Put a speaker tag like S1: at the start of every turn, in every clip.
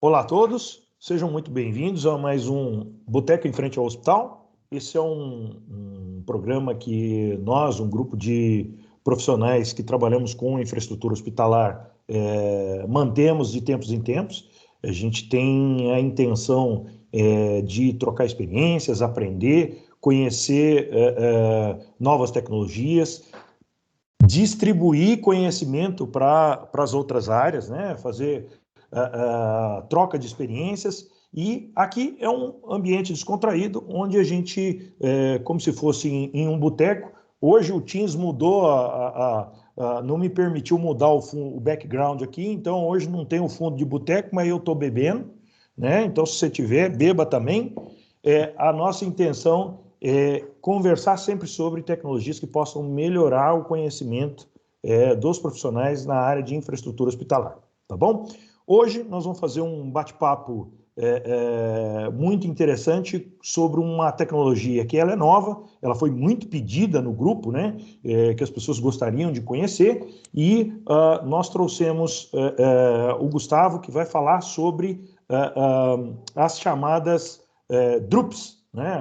S1: Olá a todos, sejam muito bem-vindos a mais um Boteco em Frente ao Hospital. Esse é um programa que nós, um grupo de profissionais que trabalhamos com infraestrutura hospitalar, mantemos de tempos em tempos. A gente tem a intenção de trocar experiências, aprender, conhecer novas tecnologias, distribuir conhecimento para as outras áreas, né? Fazer troca de experiências, e aqui é um ambiente descontraído, onde a gente, como se fosse em um boteco. Hoje o Teams mudou, não me permitiu mudar o background aqui, então hoje não tem o fundo de boteco, mas eu estou bebendo, né? Então, se você tiver, beba também. A nossa intenção é conversar sempre sobre tecnologias que possam melhorar o conhecimento dos profissionais na área de infraestrutura hospitalar, tá bom? Hoje nós vamos fazer um bate-papo muito interessante sobre uma tecnologia que ela é nova, ela foi muito pedida no grupo, né? Que as pessoas gostariam de conhecer, e nós trouxemos o Gustavo, que vai falar sobre as chamadas DRUPs, né?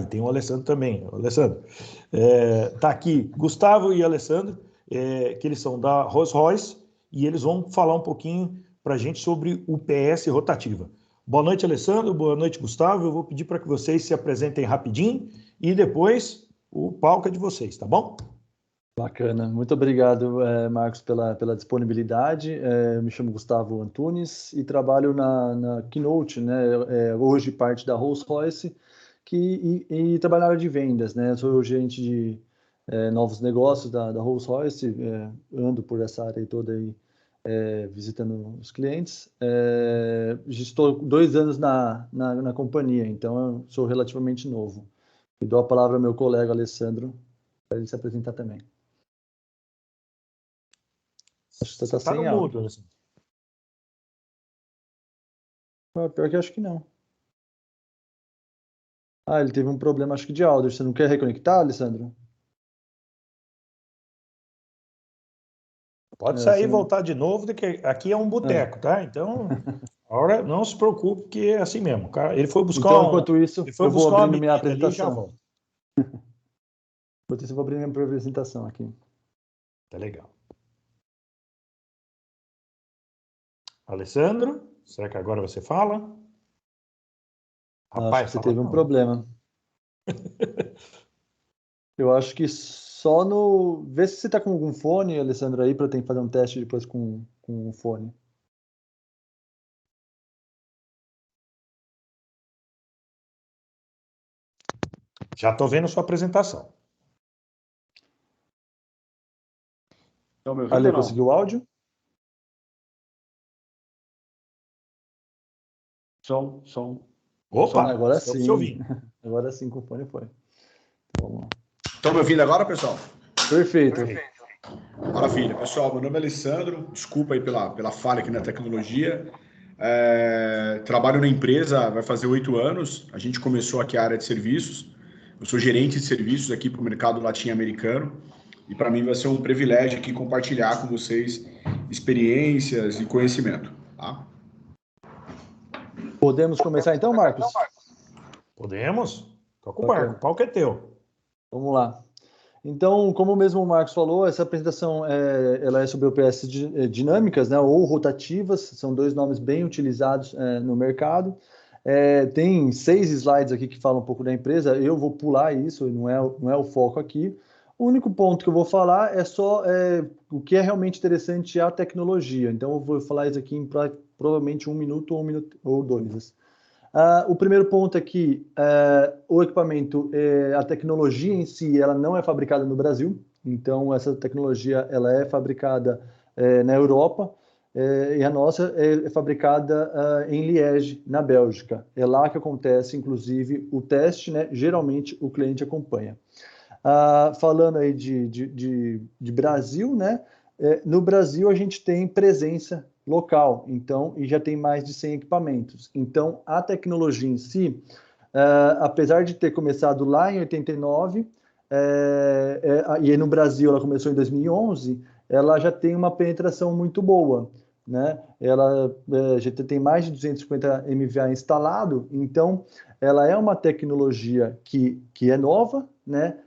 S1: E tem o Alessandro também. O Alessandro está aqui, Gustavo e Alessandro, que eles são da Rolls-Royce, e eles vão falar um pouquinho para a gente sobre o PS rotativa. Boa noite, Alessandro. Boa noite, Gustavo. Eu vou pedir para que vocês se apresentem rapidinho e depois o palco é de vocês, tá bom?
S2: Bacana. Muito obrigado, Marcos, pela disponibilidade. Me chamo Gustavo Antunes e trabalho na Keynote, né? Hoje parte da Rolls-Royce, e trabalho na área de vendas, né? Eu sou gerente de novos negócios da Rolls-Royce, ando por essa área toda aí, visitando os clientes. Estou 2 anos na companhia, então eu sou relativamente novo. E dou a palavra ao meu colega Alessandro para ele se apresentar também. Acho que você está sem áudio.
S1: Mudo, Alessandro.
S2: Pior que acho que não. Ele teve um problema, acho que de áudio. Você não quer reconectar, Alessandro?
S1: Pode sair e voltar de novo, que aqui é um boteco, tá? Então, agora não se preocupe, porque é assim mesmo. Ele foi buscar
S2: então, enquanto isso, eu vou abrindo minha apresentação. Enquanto isso, eu vou abrindo minha apresentação aqui.
S1: Tá legal. Alessandro, será que agora você fala?
S2: Rapaz, acho que você teve um problema. Eu acho que só no... Vê se você está com algum fone, Alessandro, aí, para eu ter que fazer um teste depois com o fone.
S1: Já estou vendo a sua apresentação.
S2: Ale, conseguiu o áudio?
S3: Som.
S1: Opa,
S2: agora sim. Agora sim, com o fone foi. Vamos lá.
S3: Estão me ouvindo agora, pessoal?
S2: Perfeito.
S3: Maravilha. Pessoal, meu nome é Alessandro. Desculpa aí pela falha aqui na tecnologia. Trabalho na empresa, vai fazer 8 anos. A gente começou aqui a área de serviços. Eu sou gerente de serviços aqui para o mercado latino-americano. E para mim vai ser um privilégio aqui compartilhar com vocês experiências e conhecimento. Tá?
S2: Podemos começar então, Marcos?
S1: Podemos. Toca o barco, o palco é teu.
S2: Vamos lá. Então, como mesmo o Marcos falou, essa apresentação ela é sobre OPS dinâmicas, né, ou rotativas, são 2 nomes bem utilizados no mercado. Tem 6 slides aqui que falam um pouco da empresa, eu vou pular isso, não é o foco aqui. O único ponto que eu vou falar é só o que é realmente interessante é a tecnologia. Então, eu vou falar isso aqui em provavelmente 1 minuto ou 1 minuto ou 2. O primeiro ponto aqui, o equipamento, a tecnologia em si, ela não é fabricada no Brasil, então essa tecnologia ela é fabricada na Europa, e a nossa é fabricada em Liège, na Bélgica. É lá que acontece, inclusive, o teste, né? Geralmente o cliente acompanha. Falando aí de Brasil, né? No Brasil a gente tem presença local, então, e já tem mais de 100 equipamentos. Então, a tecnologia em si, apesar de ter começado lá em 89, e no Brasil ela começou em 2011, ela já tem uma penetração muito boa. né? Ela já tem mais de 250 MVA instalado, então ela é uma tecnologia que é nova, né?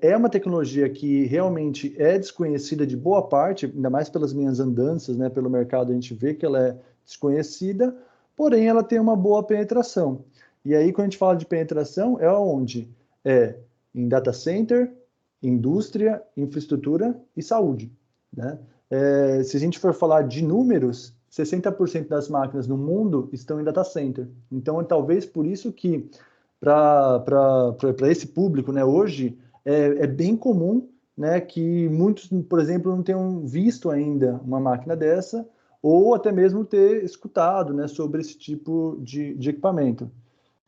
S2: É uma tecnologia que realmente é desconhecida de boa parte, ainda mais pelas minhas andanças, né? Pelo mercado a gente vê que ela é desconhecida, porém ela tem uma boa penetração. E aí, quando a gente fala de penetração, é onde? É em data center, indústria, infraestrutura e saúde, né? Se a gente for falar de números, 60% das máquinas no mundo estão em data center. Então, talvez por isso que, para esse público, né, hoje, é bem comum, né, que muitos, por exemplo, não tenham visto ainda uma máquina dessa, ou até mesmo ter escutado, né, sobre esse tipo de equipamento.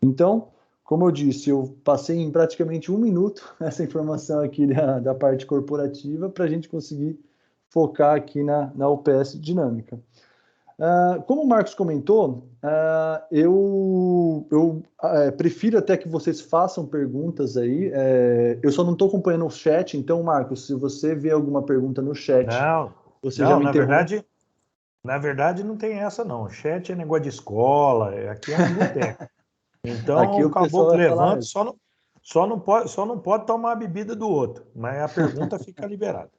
S2: Então, como eu disse, eu passei em praticamente um minuto essa informação aqui da parte corporativa para a gente conseguir focar aqui na UPS Dinâmica. Como o Marcos comentou, eu prefiro até que vocês façam perguntas aí. Eu só não estou acompanhando o chat, então, Marcos, se você vê alguma pergunta no chat,
S1: Não,
S2: você já
S1: não,
S2: me interrompe.
S1: na verdade não tem essa não. Chat é negócio de escola, aqui é um boteco. Então,
S2: Aqui
S1: o
S2: o pessoal
S1: caboclo
S2: vai falar
S1: levanta,
S2: mesmo.
S1: só não pode tomar a bebida do outro, mas a pergunta fica liberada.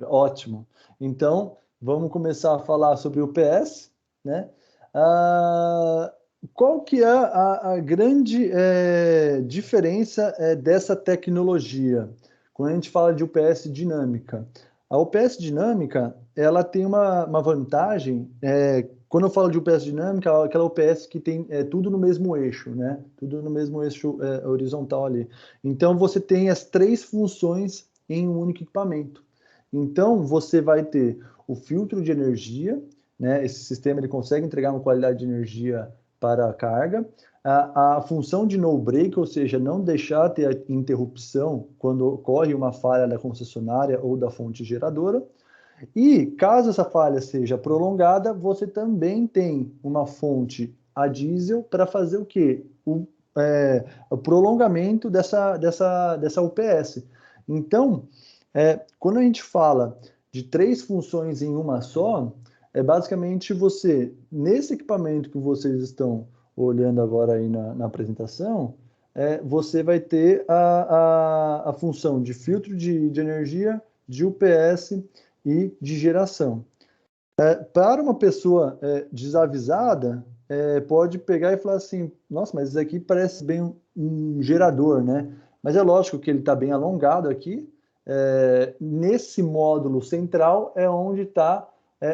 S2: Ótimo. Então, vamos começar a falar sobre o PS, né? Ah, qual que é a grande diferença dessa tecnologia? Quando a gente fala de UPS dinâmica. A UPS dinâmica, ela tem uma vantagem, quando eu falo de UPS dinâmica, é aquela UPS que tem tudo no mesmo eixo, né? Tudo no mesmo eixo horizontal ali. Então, você tem as três funções em um único equipamento. Então, você vai ter o filtro de energia, né? Esse sistema ele consegue entregar uma qualidade de energia para a carga. A função de no break, ou seja, não deixar ter interrupção quando ocorre uma falha da concessionária ou da fonte geradora. E caso essa falha seja prolongada, você também tem uma fonte a diesel para fazer o quê? O prolongamento dessa UPS. Então, quando a gente fala de três funções em uma só, é basicamente você, nesse equipamento que vocês estão olhando agora aí na apresentação, você vai ter a função de filtro de energia, de UPS e de geração. Para uma pessoa desavisada, pode pegar e falar assim, nossa, mas isso aqui parece bem um gerador, né? Mas é lógico que ele está bem alongado aqui. Nesse módulo central é onde está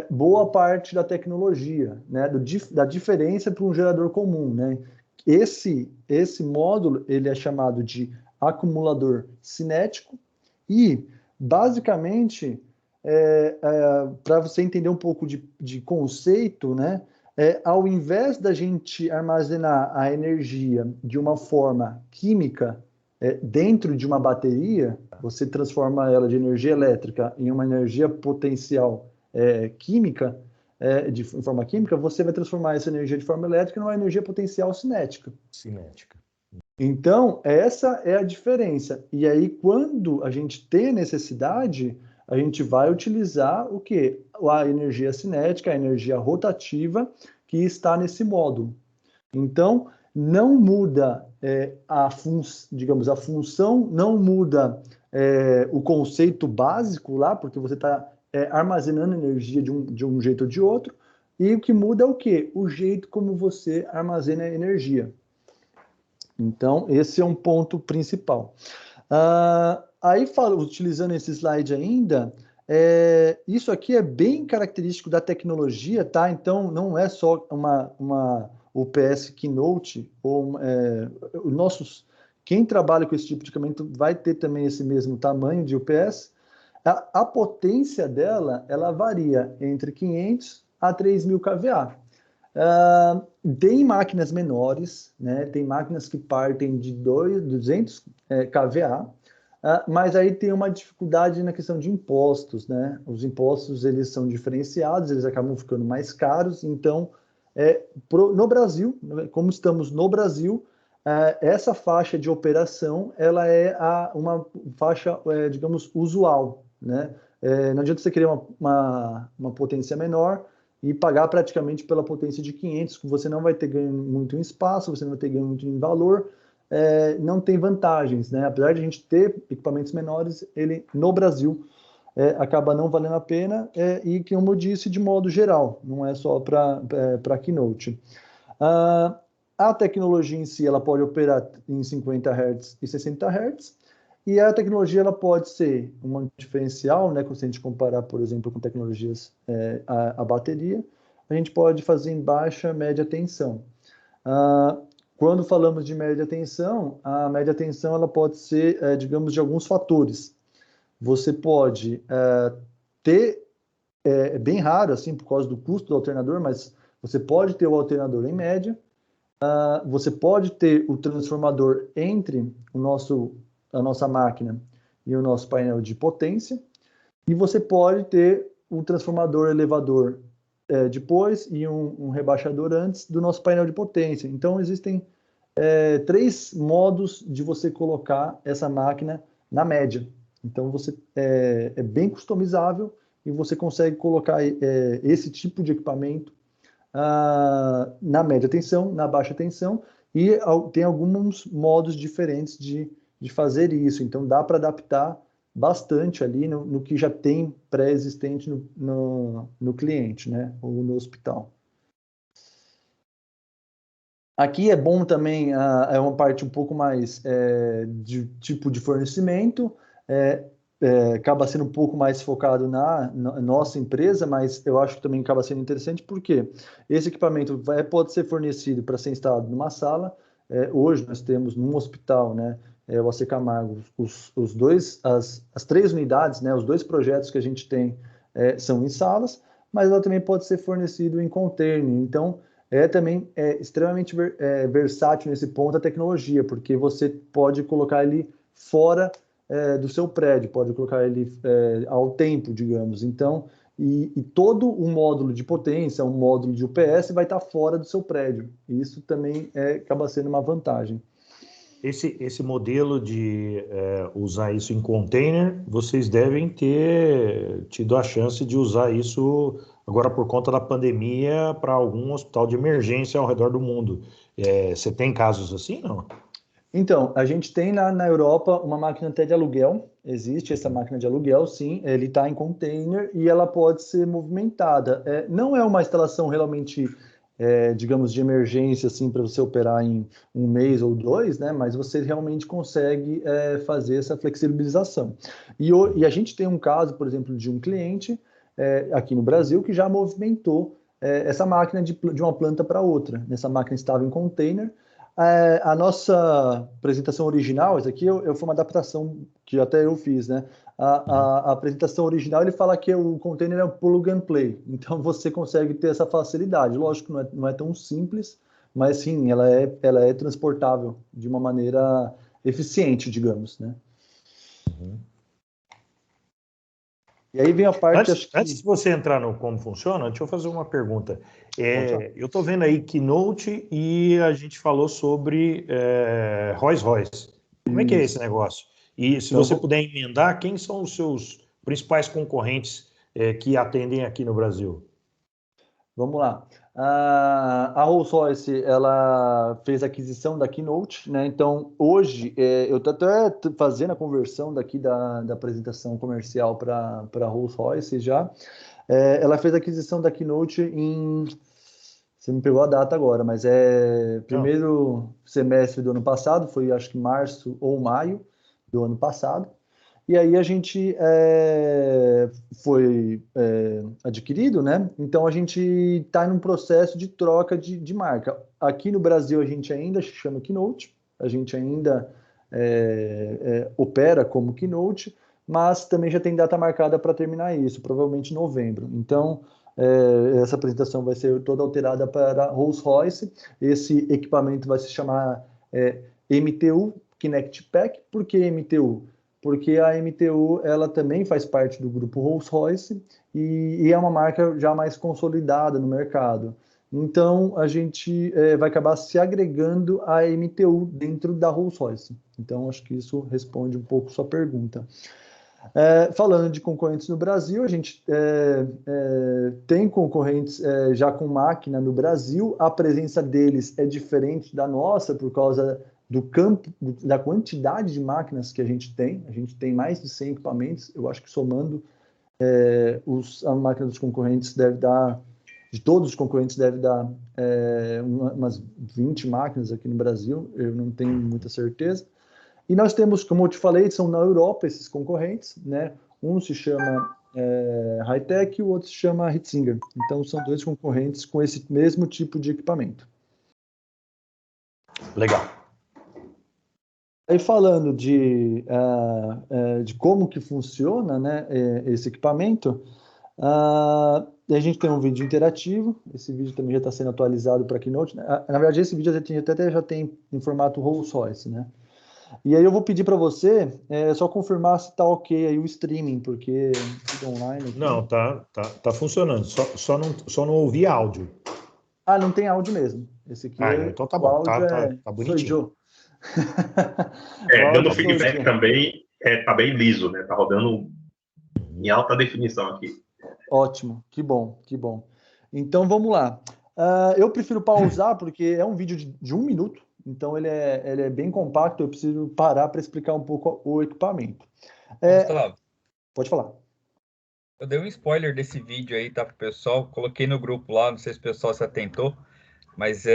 S2: boa parte da tecnologia, né? Da diferença para um gerador comum, né? Esse módulo ele é chamado de acumulador cinético e, basicamente, para você entender um pouco de conceito, né? Ao invés da gente armazenar a energia de uma forma química dentro de uma bateria, você transforma ela de energia elétrica em uma energia potencial química, de forma química, você vai transformar essa energia de forma elétrica numa energia potencial cinética.
S1: Cinética.
S2: Então, essa é a diferença. E aí, quando a gente tem a necessidade, a gente vai utilizar o quê? A energia cinética, a energia rotativa que está nesse módulo. Então, não muda digamos, a função, não muda o conceito básico lá, porque você está armazenando energia de um jeito ou de outro, e o que muda é o quê? O jeito como você armazena a energia. Então, esse é um ponto principal. Aí, utilizando esse slide ainda, isso aqui é bem característico da tecnologia, tá? Então, não é só uma UPS Keynote, quem trabalha com esse tipo de equipamento vai ter também esse mesmo tamanho de UPS. A potência dela, ela varia entre 500 a 3.000 kVA. Tem máquinas menores, né? Tem máquinas que partem de 200 kVA, mas aí tem uma dificuldade na questão de impostos, né? Os impostos, eles são diferenciados, eles acabam ficando mais caros, então, no Brasil, como estamos no Brasil, essa faixa de operação, ela é uma faixa, digamos, usual, né? Não adianta você querer uma potência menor, e pagar praticamente pela potência de 500, que você não vai ter ganho muito em espaço, você não vai ter ganho muito em valor, não tem vantagens, né? Apesar de a gente ter equipamentos menores, ele no Brasil acaba não valendo a pena, e como eu disse, de modo geral, não é só para Keynote. A tecnologia em si, ela pode operar em 50 Hz e 60 Hz, e a tecnologia ela pode ser um diferencial, né? Se a gente comparar, por exemplo, com tecnologias a bateria, a gente pode fazer em baixa, média tensão. Quando falamos de média tensão, a média tensão ela pode ser, digamos, de alguns fatores. Você pode ter, é bem raro, assim, por causa do custo do alternador, mas você pode ter o alternador em média, você pode ter o transformador entre a nossa máquina e o nosso painel de potência, e você pode ter o transformador elevador depois e um rebaixador antes do nosso painel de potência. Então, existem 3 modos de você colocar essa máquina na média. Então, é bem customizável e você consegue colocar esse tipo de equipamento na média tensão, na baixa tensão, e tem alguns modos diferentes de fazer isso. Então, dá para adaptar bastante ali no que já tem pré-existente no cliente, né? Ou no hospital. Aqui é bom também, é uma parte um pouco mais de tipo de fornecimento, acaba sendo um pouco mais focado na nossa empresa, mas eu acho que também acaba sendo interessante porque esse equipamento pode ser fornecido para ser instalado numa sala. Hoje nós temos num hospital, né, o AC Camargo, as 3 unidades, né, os 2 projetos que a gente tem são em salas, mas ela também pode ser fornecido em container. Então, também extremamente versátil nesse ponto a tecnologia, porque você pode colocar ele fora do seu prédio, pode colocar ele ao tempo, digamos. Então, e todo o módulo de potência, um módulo de UPS vai estar fora do seu prédio. E isso também acaba sendo uma vantagem.
S1: Esse modelo de usar isso em container, vocês devem ter tido a chance de usar isso agora por conta da pandemia para algum hospital de emergência ao redor do mundo. Você tem casos assim, não?
S2: Então, a gente tem na Europa uma máquina até de aluguel, existe essa máquina de aluguel, sim, ele está em container e ela pode ser movimentada. Não é uma instalação realmente, digamos, de emergência, assim, para você operar em 1 mês ou 2, né? Mas você realmente consegue fazer essa flexibilização. E a gente tem um caso, por exemplo, de um cliente aqui no Brasil que já movimentou essa máquina de uma planta para outra. Essa máquina estava em container. A nossa apresentação original, isso aqui foi uma adaptação que até eu fiz, né? A apresentação original, ele fala que o container é um plug and play, então você consegue ter essa facilidade. Lógico que não é tão simples, mas sim, ela é transportável de uma maneira eficiente, digamos, né?
S1: Uhum.
S2: E aí vem a parte,
S1: Antes de você entrar no como funciona, deixa eu fazer uma pergunta. Eu estou vendo aí Keynote e a gente falou sobre Rolls-Royce. Como é que é esse negócio? E se você puder emendar, quem são os seus principais concorrentes que atendem aqui no Brasil?
S2: Vamos lá. A Rolls-Royce, ela fez a aquisição da Keynote, né? Então, hoje, eu estou até fazendo a conversão daqui da apresentação comercial para a Rolls-Royce já. Ela fez a aquisição da Keynote você me pegou a data agora, mas primeiro semestre do ano passado, foi acho que março ou maio do ano passado. E aí a gente foi adquirido, né? Então a gente está em um processo de troca de marca. Aqui no Brasil a gente ainda se chama Keynote, a gente ainda opera como Keynote, mas também já tem data marcada para terminar isso, provavelmente em novembro. Então essa apresentação vai ser toda alterada para Rolls-Royce. Esse equipamento vai se chamar MTU Kinect Pack. Por que MTU? Porque a MTU ela também faz parte do grupo Rolls-Royce e é uma marca já mais consolidada no mercado. Então, a gente vai acabar se agregando à MTU dentro da Rolls-Royce. Então, acho que isso responde um pouco sua pergunta. Falando de concorrentes no Brasil, a gente tem concorrentes já com máquina no Brasil. A presença deles é diferente da nossa por causa do campo, da quantidade de máquinas que a gente tem. A gente tem mais de 100 equipamentos. Eu acho que somando a máquina dos concorrentes deve dar, de todos os concorrentes deve dar umas 20 máquinas aqui no Brasil. Eu não tenho muita certeza. E nós temos, como eu te falei, são na Europa esses concorrentes, né? Um se chama Hightech e o outro se chama Hitzinger. Então, são dois concorrentes com esse mesmo tipo de equipamento.
S1: Legal.
S2: Aí, falando de como que funciona, né, esse equipamento, a gente tem um vídeo interativo. Esse vídeo também já está sendo atualizado para Keynote, né? Na verdade, esse vídeo já tem em formato Rolls-Royce, né? E aí eu vou pedir para você só confirmar se está ok aí o streaming, porque fica online aqui.
S1: Não, tá funcionando. Só não ouvi áudio.
S2: Ah, não tem áudio mesmo. Esse aqui
S1: Então tá
S2: o
S1: bom.
S2: áudio
S1: Tá
S2: Sou
S1: bonitinho.
S2: Joe.
S4: Dando feedback também, tá bem liso, né? Tá rodando em alta definição aqui.
S2: Ótimo, que bom, que bom. Então vamos lá. Eu prefiro pausar porque é um vídeo de 1 minuto, então ele é bem compacto, eu preciso parar para explicar um pouco o equipamento.
S5: Gustavo,
S2: Pode falar.
S5: eu dei um spoiler desse vídeo aí, tá, pro pessoal, coloquei no grupo lá, não sei se o pessoal se atentou, mas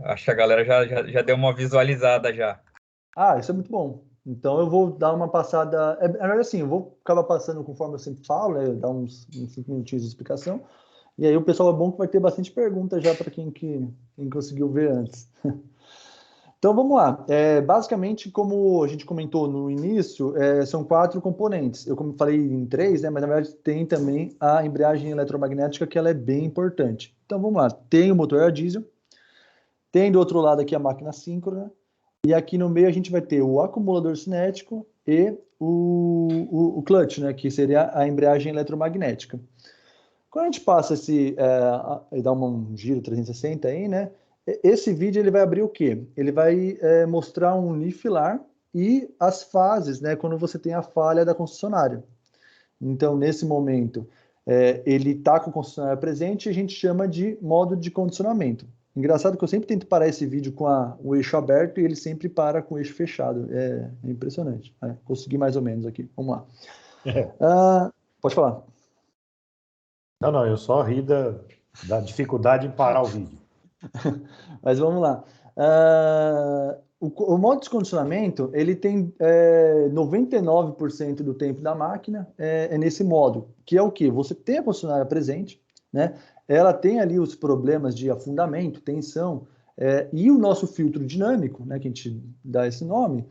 S5: acho que a galera já deu uma visualizada já.
S2: Ah, isso é muito bom. Então eu vou dar uma passada. Na verdade, assim, eu vou acabar passando conforme eu sempre falo, né? Dar uns 5 minutinhos de explicação. E aí o pessoal é bom que vai ter bastante perguntas já para quem conseguiu ver antes. Então vamos lá. Basicamente, como a gente comentou no início, são 4 componentes. Eu como falei em 3, né? Mas na verdade tem também a embreagem eletromagnética, que ela é bem importante. Então vamos lá. Tem o motor a diesel, tem do outro lado aqui a máquina síncrona. E aqui no meio a gente vai ter o acumulador cinético e o clutch, né, que seria a embreagem eletromagnética. Quando a gente passa e dá um giro 360 aí, né, esse vídeo ele vai abrir o quê? Ele vai mostrar um leaf-lar e as fases, né, quando você tem a falha da concessionária. Então, nesse momento, ele está com o concessionário presente e a gente chama de modo de condicionamento. Engraçado que eu sempre tento parar esse vídeo com o eixo aberto e ele sempre para com o eixo fechado. É impressionante. Consegui mais ou menos aqui. Vamos lá. Pode falar.
S1: Não, eu só ri da dificuldade em parar o vídeo.
S2: Mas vamos lá. O modo de condicionamento, ele tem 99% do tempo da máquina nesse modo, que é o quê? Você tem a concessionária presente, né? Ela tem ali os problemas de afundamento, tensão, e o nosso filtro dinâmico, né, que a gente dá esse nome,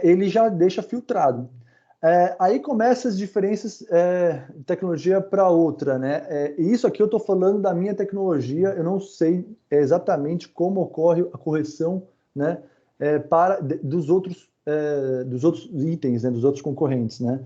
S2: ele já deixa filtrado. Aí começam as diferenças de tecnologia para outra, né? E isso aqui eu estou falando da minha tecnologia, eu não sei exatamente como ocorre a correção, né, dos outros itens, né, dos outros concorrentes, né?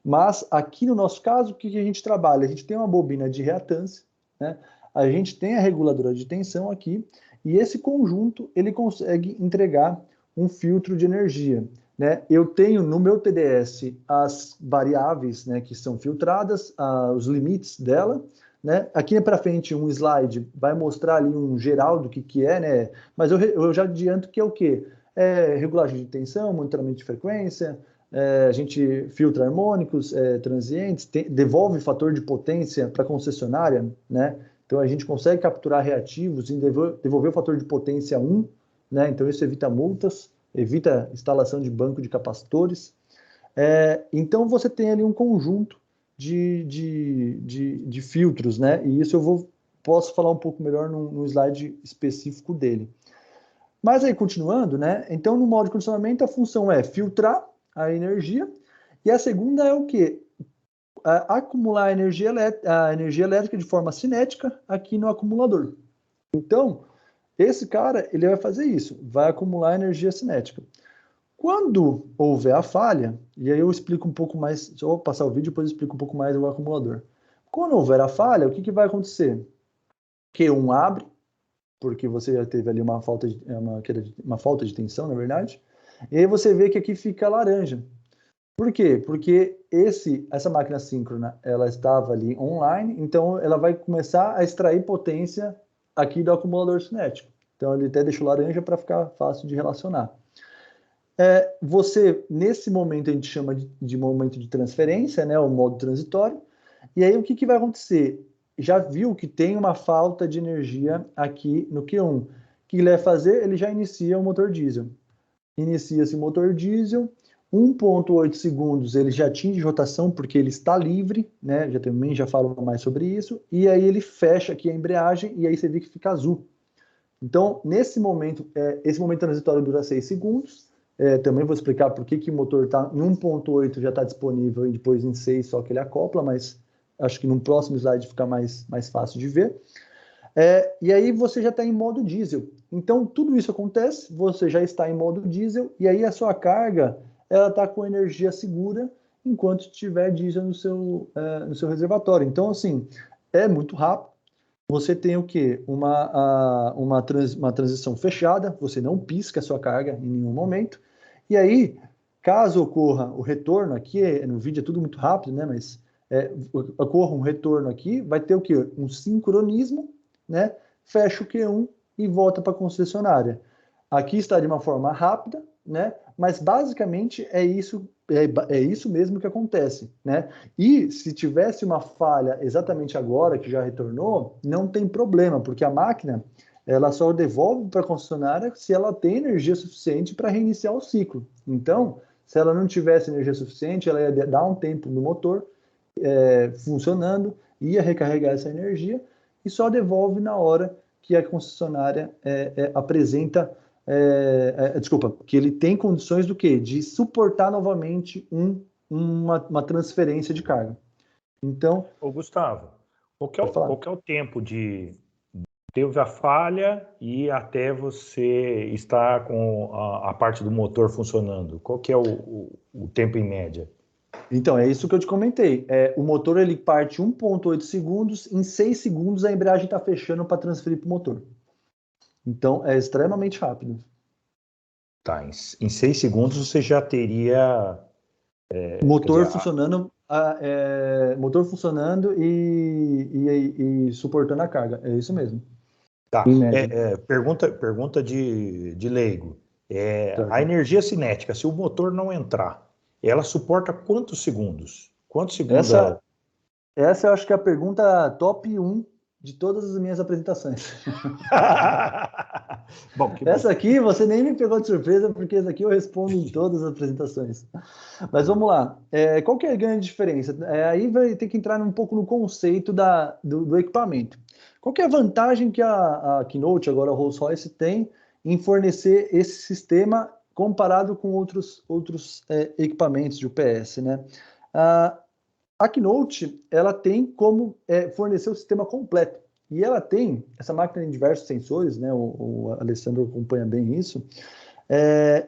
S2: Mas aqui no nosso caso, o que a gente trabalha? A gente tem uma bobina de reatância, né? A gente tem a reguladora de tensão aqui, e esse conjunto ele consegue entregar um filtro de energia, né? Eu tenho no meu TDS as variáveis, né, que são filtradas, os limites dela, né? Aqui para frente um slide vai mostrar ali um geral do que é, né? Mas eu já adianto que é o quê? Regulagem de tensão, monitoramento de frequência, a gente filtra harmônicos, transientes, devolve fator de potência para a concessionária, né? Então a gente consegue capturar reativos e devolver o fator de potência 1, né? Então isso evita multas, evita instalação de banco de capacitores. Então você tem ali um conjunto de filtros, né? E isso posso falar um pouco melhor num slide específico dele. Mas aí, continuando, né? Então, no modo de condicionamento, a função é filtrar a energia, e a segunda é o quê? Acumular a energia elétrica de forma cinética aqui no acumulador. Então, esse cara, ele vai fazer isso, vai acumular energia cinética. Quando houver a falha, e aí eu explico um pouco mais, só vou passar o vídeo, depois eu explico um pouco mais o acumulador. Quando houver a falha, o que vai acontecer? Q1 abre, porque você já teve ali uma falta de tensão, na verdade. E aí você vê que aqui fica laranja. Por quê? Porque essa máquina síncrona, ela estava ali online, então ela vai começar a extrair potência aqui do acumulador cinético. Então ele até deixou laranja para ficar fácil de relacionar. Você, nesse momento, a gente chama de momento de transferência, né, o modo transitório, e aí o que vai acontecer? Já viu que tem uma falta de energia aqui no Q1. O que ele vai fazer? Ele já inicia o motor diesel. Inicia-se o motor diesel, 1,8 segundos ele já atinge rotação porque ele está livre, né? Também já falo mais sobre isso, e aí ele fecha aqui a embreagem e aí você vê que fica azul. Então, nesse momento, esse momento transitório dura 6 segundos, também vou explicar por que o motor está em 1,8 já está disponível e depois em 6 só que ele acopla, mas acho que no próximo slide fica mais fácil de ver. E aí você já está em modo diesel. Então, tudo isso acontece, você já está em modo diesel, e aí a sua carga ela está com energia segura enquanto tiver diesel no seu reservatório. Então, assim, é muito rápido. Você tem o quê? Uma transição fechada, você não pisca a sua carga em nenhum momento. E aí, caso ocorra o retorno aqui, no vídeo é tudo muito rápido, né? Mas ocorra um retorno aqui, vai ter o quê? Um sincronismo, né? Fecha o Q1 e volta para a concessionária. Aqui está de uma forma rápida, né? Mas basicamente é isso mesmo que acontece, né? E se tivesse uma falha exatamente agora, que já retornou, não tem problema, porque a máquina ela só devolve para a concessionária se ela tem energia suficiente para reiniciar o ciclo. Então, se ela não tivesse energia suficiente, ela ia dar um tempo no motor funcionando, ia recarregar essa energia e só devolve na hora que a concessionária apresenta, que ele tem condições do quê? De suportar novamente uma transferência de carga. Então...
S1: Ô, Gustavo, qual que é o tempo de... Teve a falha e até você estar com a parte do motor funcionando? Qual que é o tempo em média?
S2: Então, é isso que eu te comentei. O motor ele parte 1,8 segundos, em 6 segundos a embreagem está fechando para transferir para o motor. Então, é extremamente rápido.
S1: Tá, em 6 segundos você já teria...
S2: motor funcionando, motor funcionando e suportando a carga. É isso mesmo.
S1: Tá. Pergunta de leigo. A energia cinética, se o motor não entrar, ela suporta quantos segundos? Quantos segundos?
S2: Essa eu acho que é a pergunta top 1 de todas as minhas apresentações.
S1: Bom,
S2: essa aqui você nem me pegou de surpresa, porque essa aqui eu respondo em todas as apresentações. Mas vamos lá. Qual que é a grande diferença? Aí vai ter que entrar um pouco no conceito do equipamento. Qual que é a vantagem que a Keynote, agora a Rolls-Royce, tem em fornecer esse sistema comparado com outros equipamentos de UPS, né? A Keynote, ela tem como fornecer o sistema completo. E ela tem, essa máquina tem diversos sensores, né? O Alessandro acompanha bem isso.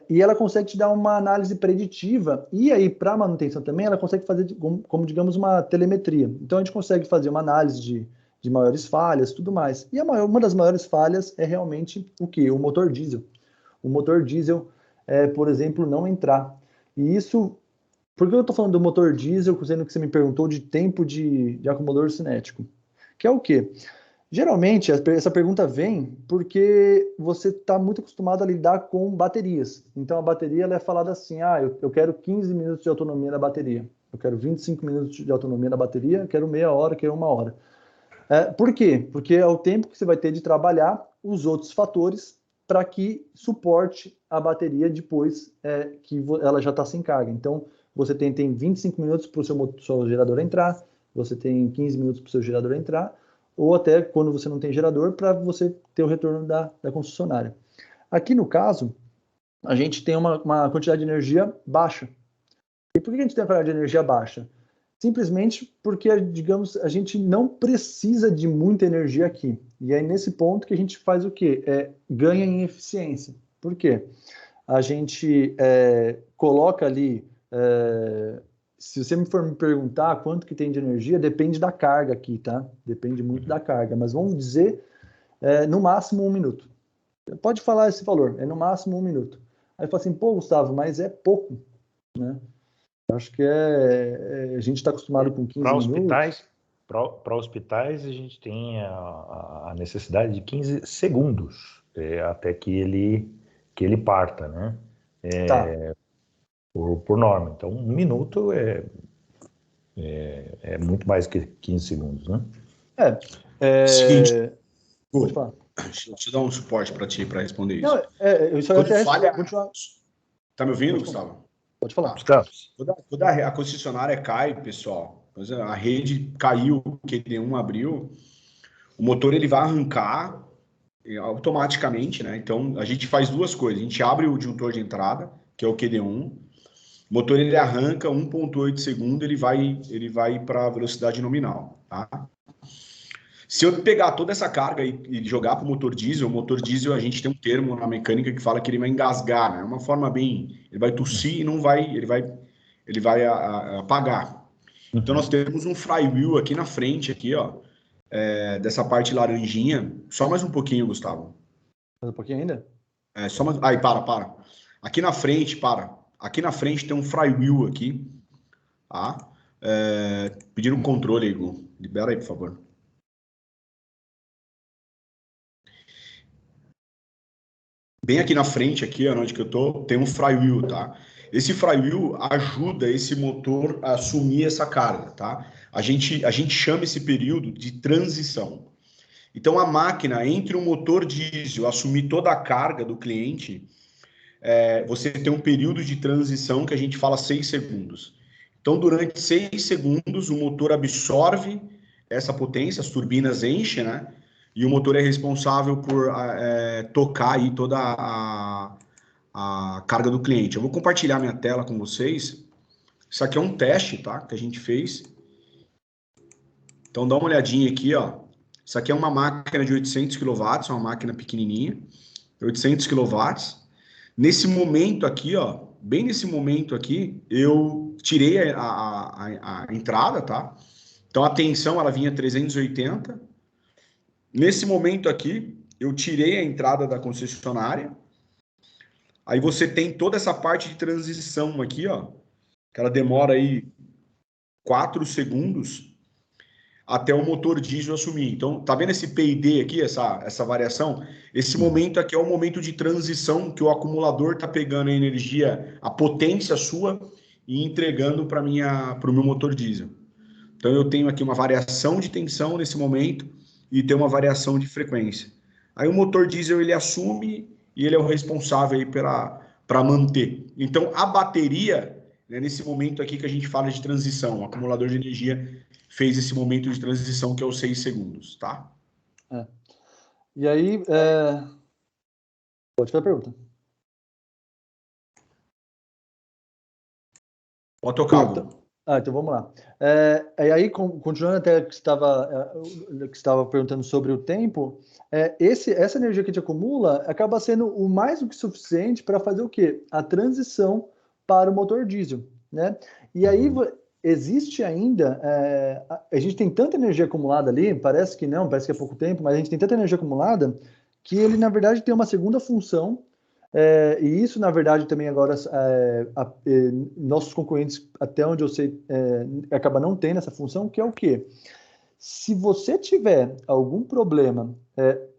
S2: E ela consegue te dar uma análise preditiva. E aí, para manutenção também, ela consegue fazer, como digamos, uma telemetria. Então, a gente consegue fazer uma análise de maiores falhas, tudo mais. E uma das maiores falhas é realmente o quê? O motor diesel. O motor diesel, por exemplo, não entrar. E isso... Por que eu estou falando do motor diesel, sendo que você me perguntou de tempo de acumulador cinético? Que é o quê? Geralmente, essa pergunta vem porque você está muito acostumado a lidar com baterias. Então, a bateria ela é falada assim, eu quero 15 minutos de autonomia da bateria, eu quero 25 minutos de autonomia da bateria, eu quero meia hora, eu quero 1 hora. Por quê? Porque é o tempo que você vai ter de trabalhar os outros fatores para que suporte a bateria depois que ela já está sem carga. Então, você tem 25 minutos para o seu gerador entrar, você tem 15 minutos para o seu gerador entrar, ou até quando você não tem gerador, para você ter o retorno da concessionária. Aqui no caso, a gente tem uma quantidade de energia baixa. E por que a gente tem uma quantidade de energia baixa? Simplesmente porque, digamos, a gente não precisa de muita energia aqui. E é nesse ponto que a gente faz o quê? Ganha em eficiência. Por quê? A gente coloca ali... se você for me perguntar quanto que tem de energia, depende da carga aqui, tá? Depende muito da carga. Mas vamos dizer, no máximo 1 minuto. Pode falar esse valor, no máximo 1 minuto. Aí fala assim, pô, Gustavo, mas é pouco, né? Acho que a gente está acostumado com 15 minutos.
S1: Para hospitais, a gente tem a necessidade de 15 segundos até que ele parta, né?
S2: Tá.
S1: Por norma. Então, 1 minuto é muito mais que 15 segundos, né?
S3: Seguinte,
S2: Pode falar.
S3: deixa eu dar um suporte para ti para responder isso.
S2: Não, eu só ia
S3: Quando falha...
S2: continuar.
S3: Tá me ouvindo, Gustavo?
S2: Pode falar.
S3: Quando a concessionária cai, pessoal, a rede caiu, o QD1 abriu, o motor ele vai arrancar automaticamente, né? Então, a gente faz 2 coisas. A gente abre o disjuntor de entrada, que é o QD1. O motor ele arranca 1,8 segundo, ele vai para a velocidade nominal, tá? Se eu pegar toda essa carga e jogar para o motor diesel, a gente tem um termo na mecânica que fala que ele vai engasgar, né? É uma forma bem... Ele vai tossir e não vai... Ele vai apagar. Então, nós temos um flywheel aqui na frente, aqui, ó, dessa parte laranjinha. Só mais um pouquinho, Gustavo.
S2: Mais um pouquinho ainda?
S3: Só mais... Aí, para. Aqui na frente, Aqui na frente tem um flywheel aqui, tá? Pedindo um controle aí, Gu. Libera aí, por favor. Bem aqui na frente, aqui, onde que eu tô, tem um flywheel, tá? Esse flywheel ajuda esse motor a assumir essa carga, tá? A gente chama esse período de transição. Então, a máquina, entre o motor diesel assumir toda a carga do cliente, você tem um período de transição que a gente fala 6 segundos. Então, durante 6 segundos, o motor absorve essa potência, as turbinas enchem, né? E o motor é responsável por tocar aí toda a carga do cliente. Eu vou compartilhar minha tela com vocês. Isso aqui é um teste, tá? Que a gente fez. Então, dá uma olhadinha aqui, ó. Isso aqui é uma máquina de 800 kW, uma máquina pequenininha. 800 kW. Nesse momento aqui, ó, bem nesse momento aqui, eu tirei a entrada, tá? Então, a tensão, ela vinha 380. Nesse momento aqui, eu tirei a entrada da concessionária. Aí você tem toda essa parte de transição aqui, ó, que ela demora aí 4 segundos até o motor diesel assumir. Então, tá vendo esse PID aqui, essa variação? Esse momento aqui é o momento de transição que o acumulador tá pegando a energia, a potência sua e entregando para o meu motor diesel. Então, eu tenho aqui uma variação de tensão nesse momento e tem uma variação de frequência. Aí o motor diesel ele assume e ele é o responsável aí para manter. Então a bateria, né, nesse momento aqui que a gente fala de transição, o acumulador de energia fez esse momento de transição que é os 6 segundos, tá?
S2: E aí, pode fazer a pergunta.
S3: Pode tocar,
S2: então vamos lá. E aí, continuando até que você estava perguntando sobre o tempo, essa energia que a gente acumula acaba sendo o mais do que suficiente para fazer o quê? A transição para o motor diesel, né? E aí existe ainda, a gente tem tanta energia acumulada ali, parece que não, parece que é pouco tempo, mas a gente tem tanta energia acumulada que ele, na verdade, tem uma segunda função. E isso, na verdade, também agora nossos concorrentes, até onde eu sei, acaba não tendo essa função, que é o quê? Se você tiver algum problema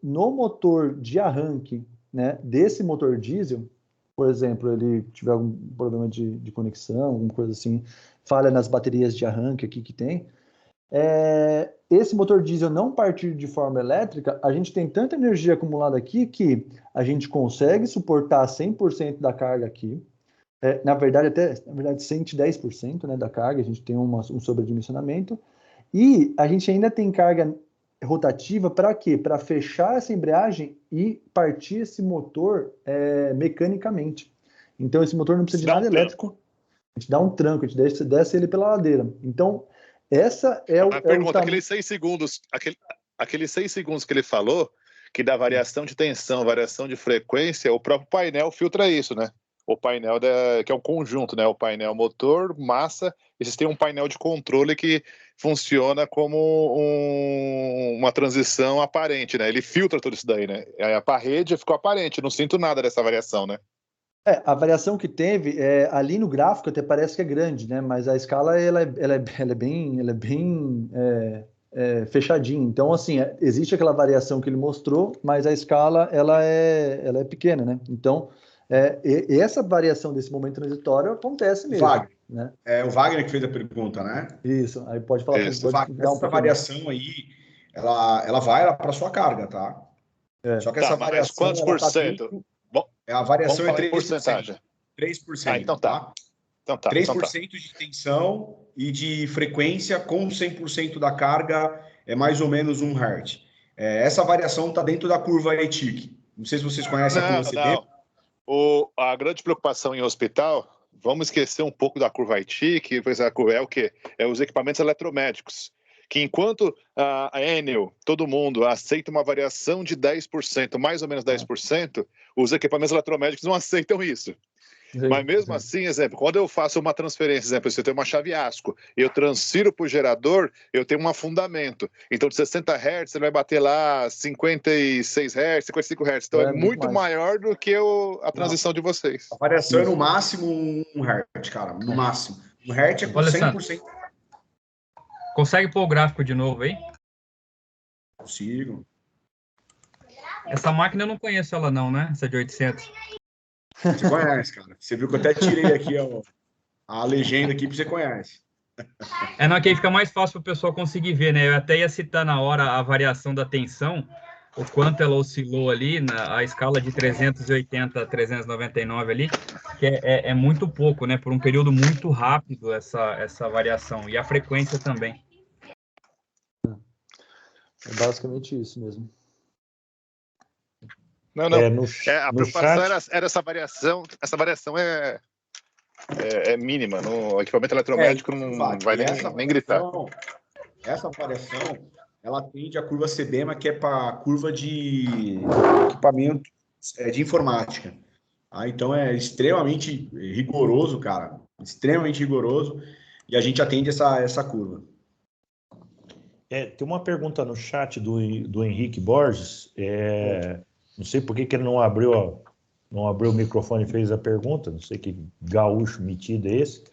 S2: no motor de arranque, né, desse motor diesel, por exemplo, ele tiver algum problema de conexão, alguma coisa assim, falha nas baterias de arranque aqui que tem, esse motor diesel não partir de forma elétrica, a gente tem tanta energia acumulada aqui que a gente consegue suportar 100% da carga aqui. Na verdade, 110%, né, da carga, a gente tem um sobredimensionamento. E a gente ainda tem carga rotativa para quê? Para fechar essa embreagem e partir esse motor mecanicamente. Então, esse motor não precisa de nada elétrico. A gente dá um tranco, a gente desce ele pela ladeira. Então, essa é o...
S6: pergunta, aqueles 6 segundos, aqueles 6 segundos que ele falou, que dá variação de tensão, variação de frequência, o próprio painel filtra isso, né? O painel, que é um conjunto, né? O painel motor, massa, e vocês têm um painel de controle que funciona como uma transição aparente, né? Ele filtra tudo isso daí, né? Aí a rede ficou aparente, não sinto nada dessa variação, né?
S2: A variação que teve, ali no gráfico até parece que é grande, né? Mas a escala ela é bem fechadinha. Então, assim, existe aquela variação que ele mostrou, mas a escala ela é pequena, né? Então, essa variação desse momento transitório acontece mesmo,
S3: Wagner.
S2: né?
S3: É o Wagner que fez a pergunta, né?
S2: Isso. Aí pode falar,
S6: Isso.
S2: pode
S3: Wagner,
S2: dar um
S3: essa
S2: pouquinho.
S3: variação aí, ela vai para sua carga, tá? Só que
S6: Tá,
S3: essa
S6: mas
S3: variação,
S6: quantos
S3: ela
S6: por
S3: tá
S6: cento?
S3: dentro,
S6: Bom,
S3: a
S6: vamos
S3: variação é
S6: falar em
S3: 3%.
S6: porcentagem.
S3: 3%,
S6: Então tá.
S3: tá?
S6: Então tá.
S3: 3% de tensão e de frequência com 100% da carga é mais ou menos 1 Hz. Essa variação está dentro da curva ETIC. Não sei se vocês conhecem a curva CD.
S6: A grande preocupação em hospital, vamos esquecer um pouco da curva ETIC, pois a curva é o quê? É os equipamentos eletromédicos. Que enquanto a Enel, todo mundo, aceita uma variação de 10%, mais ou menos 10%, os equipamentos eletromédicos não aceitam isso. Mas mesmo assim, exemplo, quando eu faço uma transferência, exemplo, se eu tenho uma chave ASCO, eu transfiro para o gerador, eu tenho um afundamento. Então, de 60 Hz, ele vai bater lá 56 Hz, 55 Hz. Então, é muito maior do que a transição de vocês.
S3: A variação é no máximo 1 Hz, cara. No máximo. 1 Hz é com 100%.
S5: Consegue pôr o gráfico de novo aí?
S3: Consigo.
S5: Essa máquina eu não conheço ela não, né? Essa de 800.
S3: Você conhece, cara. Você viu que eu até tirei aqui a legenda aqui, você conhece.
S5: Não, que aí fica mais fácil para o pessoal conseguir ver, né? Eu até ia citar na hora a variação da tensão, o quanto ela oscilou ali, a escala de 380 a 399 ali, que é muito pouco, né? Por um período muito rápido essa variação. E a frequência também.
S2: É basicamente isso mesmo.
S6: Não. A preocupação era essa variação. Essa variação é mínima. No equipamento eletromédico não vai nem gritar.
S3: Essa variação, ela tende à curva CDEMA, que é para a curva de equipamento de informática. Então é extremamente rigoroso, cara. Extremamente rigoroso. E a gente atende essa curva.
S1: Tem uma pergunta no chat do Henrique Borges. Não sei por que ele não abriu o microfone e fez a pergunta. Não sei que gaúcho metido é esse.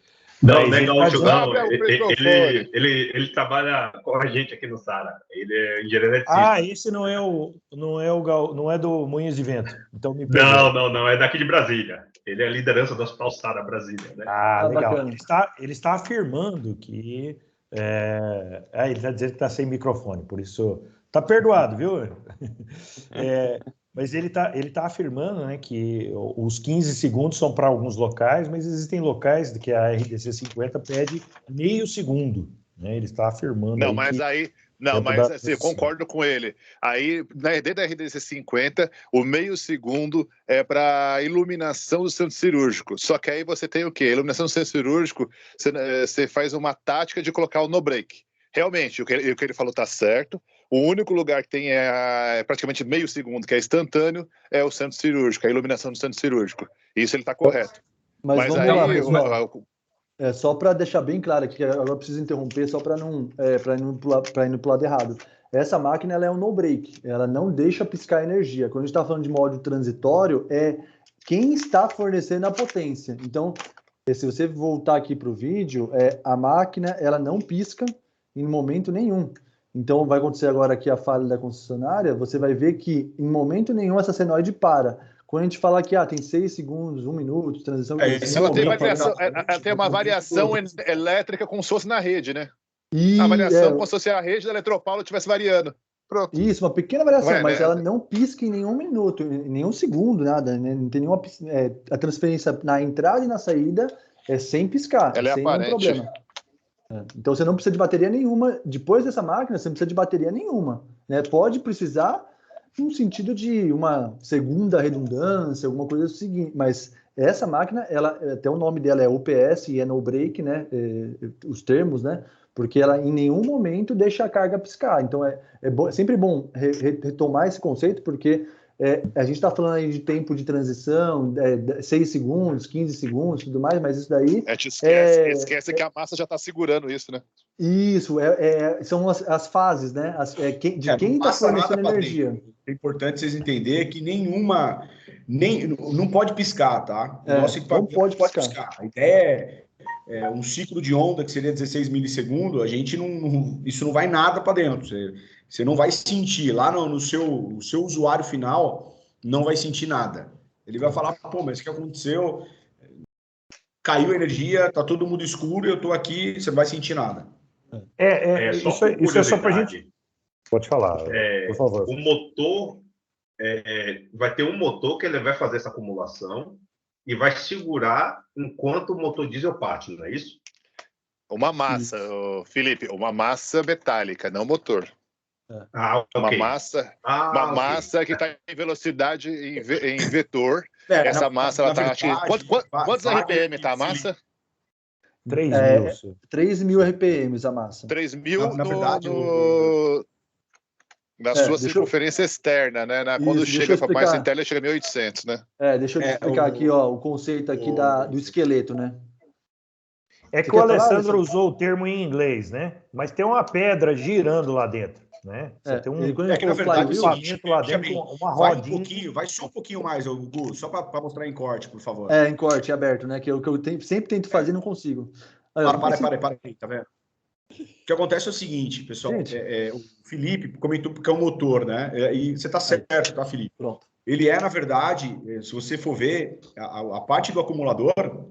S4: Não é gaúcho, não. Ele trabalha com a gente aqui no Sara. Ele é engenheiro eletricista.
S1: Esse não é do Moinhos de Vento. Então me perdoe.
S4: Não. É daqui de Brasília. Ele é a liderança do Hospital Sara Brasília, né?
S1: Legal.
S2: Bacana.
S1: Ele está afirmando que... ele está dizendo que está sem microfone, por isso está perdoado, viu? Mas ele tá afirmando, né, que os 15 segundos são para alguns locais, mas existem locais que a RDC 50 pede meio segundo, né? Ele está afirmando.
S6: Assim, eu concordo com ele. Aí, dentro da RDC 50, o meio segundo é para iluminação do centro cirúrgico. Só que aí você tem o quê? A iluminação do centro cirúrgico, você faz uma tática de colocar o no-break. Realmente, o que ele falou está certo. O único lugar que tem praticamente meio segundo, que é instantâneo, é o centro cirúrgico, a iluminação do centro cirúrgico. Isso ele está correto.
S2: Mas vamos lá, pessoal. Só para deixar bem claro aqui, agora eu preciso interromper só para ir no lado errado. Essa máquina ela é um no-break, ela não deixa piscar energia. Quando a gente está falando de modo transitório, é quem está fornecendo a potência. Então, se você voltar aqui para o vídeo, a máquina ela não pisca em momento nenhum. Então, vai acontecer agora aqui a falha da concessionária, você vai ver que em momento nenhum essa senoide para. Quando a gente fala que tem 6 segundos, 1 minuto, transição...
S6: Ela tem uma variação elétrica como se fosse na rede, né? A variação como se fosse a rede da Eletropaulo estivesse variando. Pronto.
S2: Isso, uma pequena variação, mas ela não pisca em nenhum minuto, em nenhum segundo, nada. Né? Não tem nenhuma... a transferência na entrada e na saída é sem piscar,
S6: ela
S2: sem nenhum problema. Então você não precisa de bateria nenhuma. Depois dessa máquina, você não precisa de bateria nenhuma. Né? Pode precisar no sentido de uma segunda redundância, alguma coisa do seguinte, mas essa máquina, até o nome dela é UPS e é no break, né? Os termos, né? Porque ela em nenhum momento deixa a carga piscar. Então é sempre bom retomar esse conceito, porque A gente está falando aí de tempo de transição, 6 segundos, 15 segundos, tudo mais, mas isso daí...
S6: Esquece que a massa já está segurando isso, né?
S2: Isso, são as fases, né? Quem está fornecendo energia.
S3: É importante vocês entenderem que não pode piscar, tá? O nosso equipamento
S2: não pode piscar.
S3: A ideia é um ciclo de onda que seria 16 milissegundos, isso não vai nada para dentro. Você não vai sentir, lá no seu usuário final, não vai sentir nada. Ele vai falar, pô, mas o que aconteceu? Caiu a energia, tá todo mundo escuro, eu tô aqui, você não vai sentir nada.
S1: Isso é só para a gente... Pode falar, por favor.
S4: O motor, vai ter um motor que ele vai fazer essa acumulação e vai segurar enquanto o motor diesel parte, não é isso?
S6: Uma massa, Felipe, uma massa metálica, não motor. Uma massa que está em velocidade em vetor. Essa massa, ela está... Quantos RPM está a massa?
S2: 3.000 RPMs a massa.
S6: 3.000 na sua circunferência externa, né? Quando chega para mais interna, chega a 1.800, né?
S2: Deixa eu te explicar aqui, o conceito aqui do esqueleto, né?
S1: É que o Alessandro usou o termo em inglês, né? Mas tem uma pedra girando lá dentro, né? Você tem
S3: que na verdade
S1: lá dentro, uma rodinha.
S3: Vai só um pouquinho mais, Gugu, só para mostrar em corte, por favor.
S2: Em corte, aberto, né? Que eu sempre tento fazer e não consigo.
S3: Para aí, tá vendo? O que acontece é o seguinte, pessoal, o Felipe comentou porque é um motor, né? E você tá certo, tá, Felipe?
S2: Pronto.
S3: Ele na verdade, se você for ver, a parte do acumulador,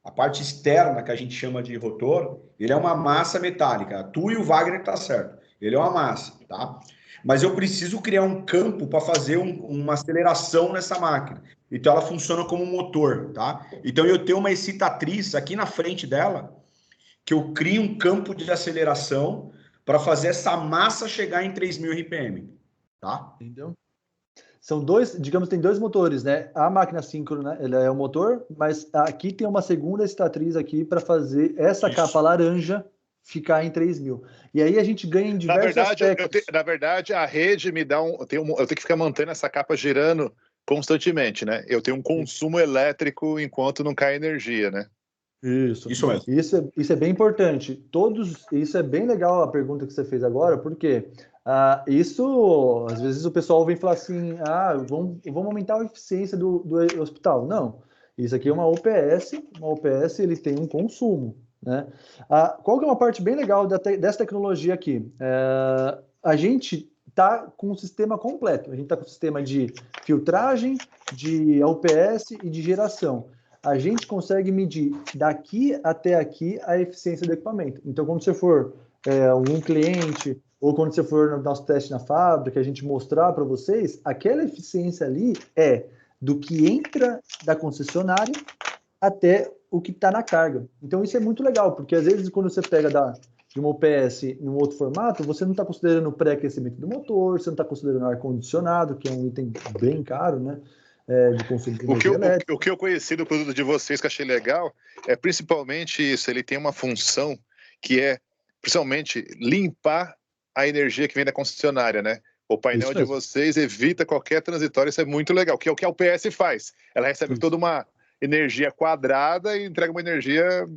S3: a parte externa, que a gente chama de rotor, ele é uma massa metálica. Tu e o Wagner tá certo. Ele é uma massa, tá? Mas eu preciso criar um campo para fazer uma aceleração nessa máquina. Então ela funciona como um motor, tá? Então eu tenho uma excitatriz aqui na frente dela, que eu crio um campo de aceleração para fazer essa massa chegar em 3.000 RPM, tá?
S2: Entendeu? São tem dois motores, né? A máquina síncrona, ela é o motor, mas aqui tem uma segunda excitatriz aqui para fazer essa capa laranja ficar em 3.000. E aí a gente ganha em diversos aspectos.
S6: Na verdade, a rede me dá eu tenho que ficar mantendo essa capa girando constantemente, né? Eu tenho um consumo elétrico enquanto não cai energia, né?
S2: Isso
S3: mesmo.
S2: Isso é bem importante. Isso é bem legal a pergunta que você fez agora, porque isso, às vezes o pessoal vem falar assim, vamos aumentar a eficiência do hospital. Não, isso aqui é uma UPS ele tem um consumo, né? Qual que é uma parte bem legal dessa tecnologia aqui? A gente está com um sistema completo, a gente está com um sistema de filtragem, de UPS e de geração. A gente consegue medir daqui até aqui a eficiência do equipamento. Então, quando você for um cliente ou quando você for no nosso teste na fábrica, a gente mostrar para vocês, aquela eficiência ali é do que entra da concessionária até o que está na carga. Então, isso é muito legal, porque às vezes quando você pega de uma UPS em um outro formato, você não está considerando o pré-aquecimento do motor, você não está considerando o ar-condicionado, que é um item bem caro, né? De consumo de energia elétrica.
S6: O que eu conheci do produto de vocês que achei legal é principalmente isso, ele tem uma função que é principalmente limpar a energia que vem da concessionária, né? O painel de vocês evita qualquer transitório, isso é muito legal, que é o que a UPS faz. Ela recebe toda uma energia quadrada e entrega uma energia